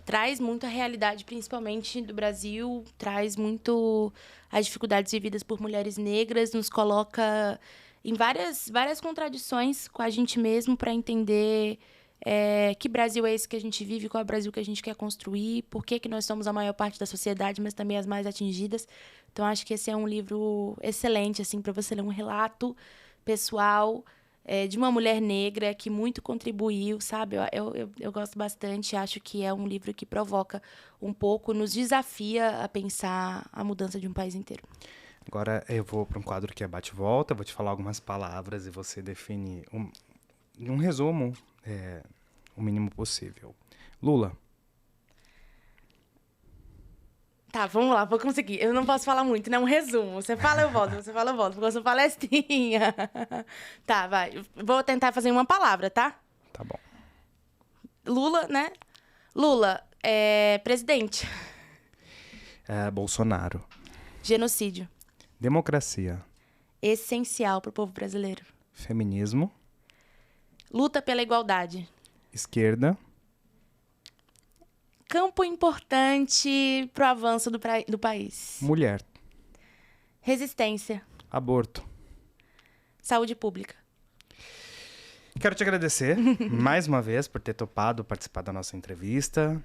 traz muito a realidade, principalmente do Brasil, traz muito as dificuldades vividas por mulheres negras, nos coloca em várias contradições com a gente mesmo para entender que Brasil é esse que a gente vive, qual é o Brasil que a gente quer construir, por que nós somos a maior parte da sociedade, mas também as mais atingidas. Então, acho que esse é um livro excelente, assim, para você ler um relato pessoal de uma mulher negra que muito contribuiu, sabe? Eu gosto bastante, acho que é um livro que provoca um pouco, nos desafia a pensar a mudança de um país inteiro. Agora eu vou para um quadro que é bate-volta, vou te falar algumas palavras e você define, um resumo, o mínimo possível. Lula. Tá, vamos lá, vou conseguir. Eu não posso falar muito, né? Um resumo. Você fala, eu volto. Você fala, eu volto. Porque eu sou palestrinha. Tá, vai. Vou tentar fazer uma palavra, tá? Tá bom. Lula, né? Lula, presidente. Bolsonaro. Genocídio. Democracia. Essencial pro povo brasileiro. Feminismo. Luta pela igualdade. Esquerda. Campo importante pro avanço do país. Mulher. Resistência. Aborto. Saúde pública. Quero te agradecer mais uma vez por ter topado participar da nossa entrevista.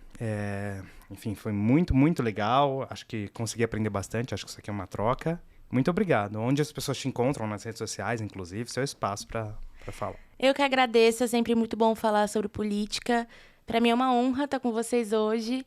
Enfim, foi muito, muito legal. Acho que consegui aprender bastante. Acho que isso aqui é uma troca. Muito obrigado. Onde as pessoas te encontram nas redes sociais, inclusive, seu espaço para falar. Eu que agradeço. É sempre muito bom falar sobre política. Para mim é uma honra estar com vocês hoje.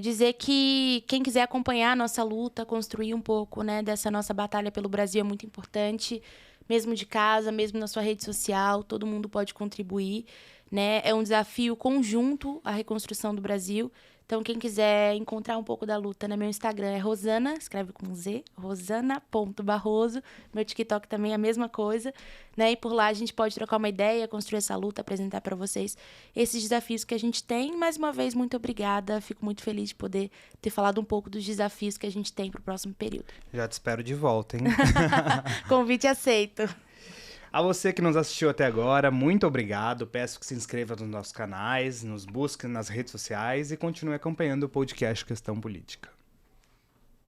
Dizer que quem quiser acompanhar a nossa luta, construir um pouco, né, dessa nossa batalha pelo Brasil é muito importante. Mesmo de casa, mesmo na sua rede social, todo mundo pode contribuir, né? É um desafio conjunto a reconstrução do Brasil. Então, quem quiser encontrar um pouco da luta, né? Meu Instagram é Rosana, escreve com Z, rosana.barroso. Meu TikTok também é a mesma coisa, né? E por lá a gente pode trocar uma ideia, construir essa luta, apresentar para vocês esses desafios que a gente tem. Mais uma vez, muito obrigada. Fico muito feliz de poder ter falado um pouco dos desafios que a gente tem para o próximo período. Já te espero de volta, hein? Convite aceito. A você que nos assistiu até agora, muito obrigado. Peço que se inscreva nos nossos canais, nos busque nas redes sociais e continue acompanhando o podcast Questão Política.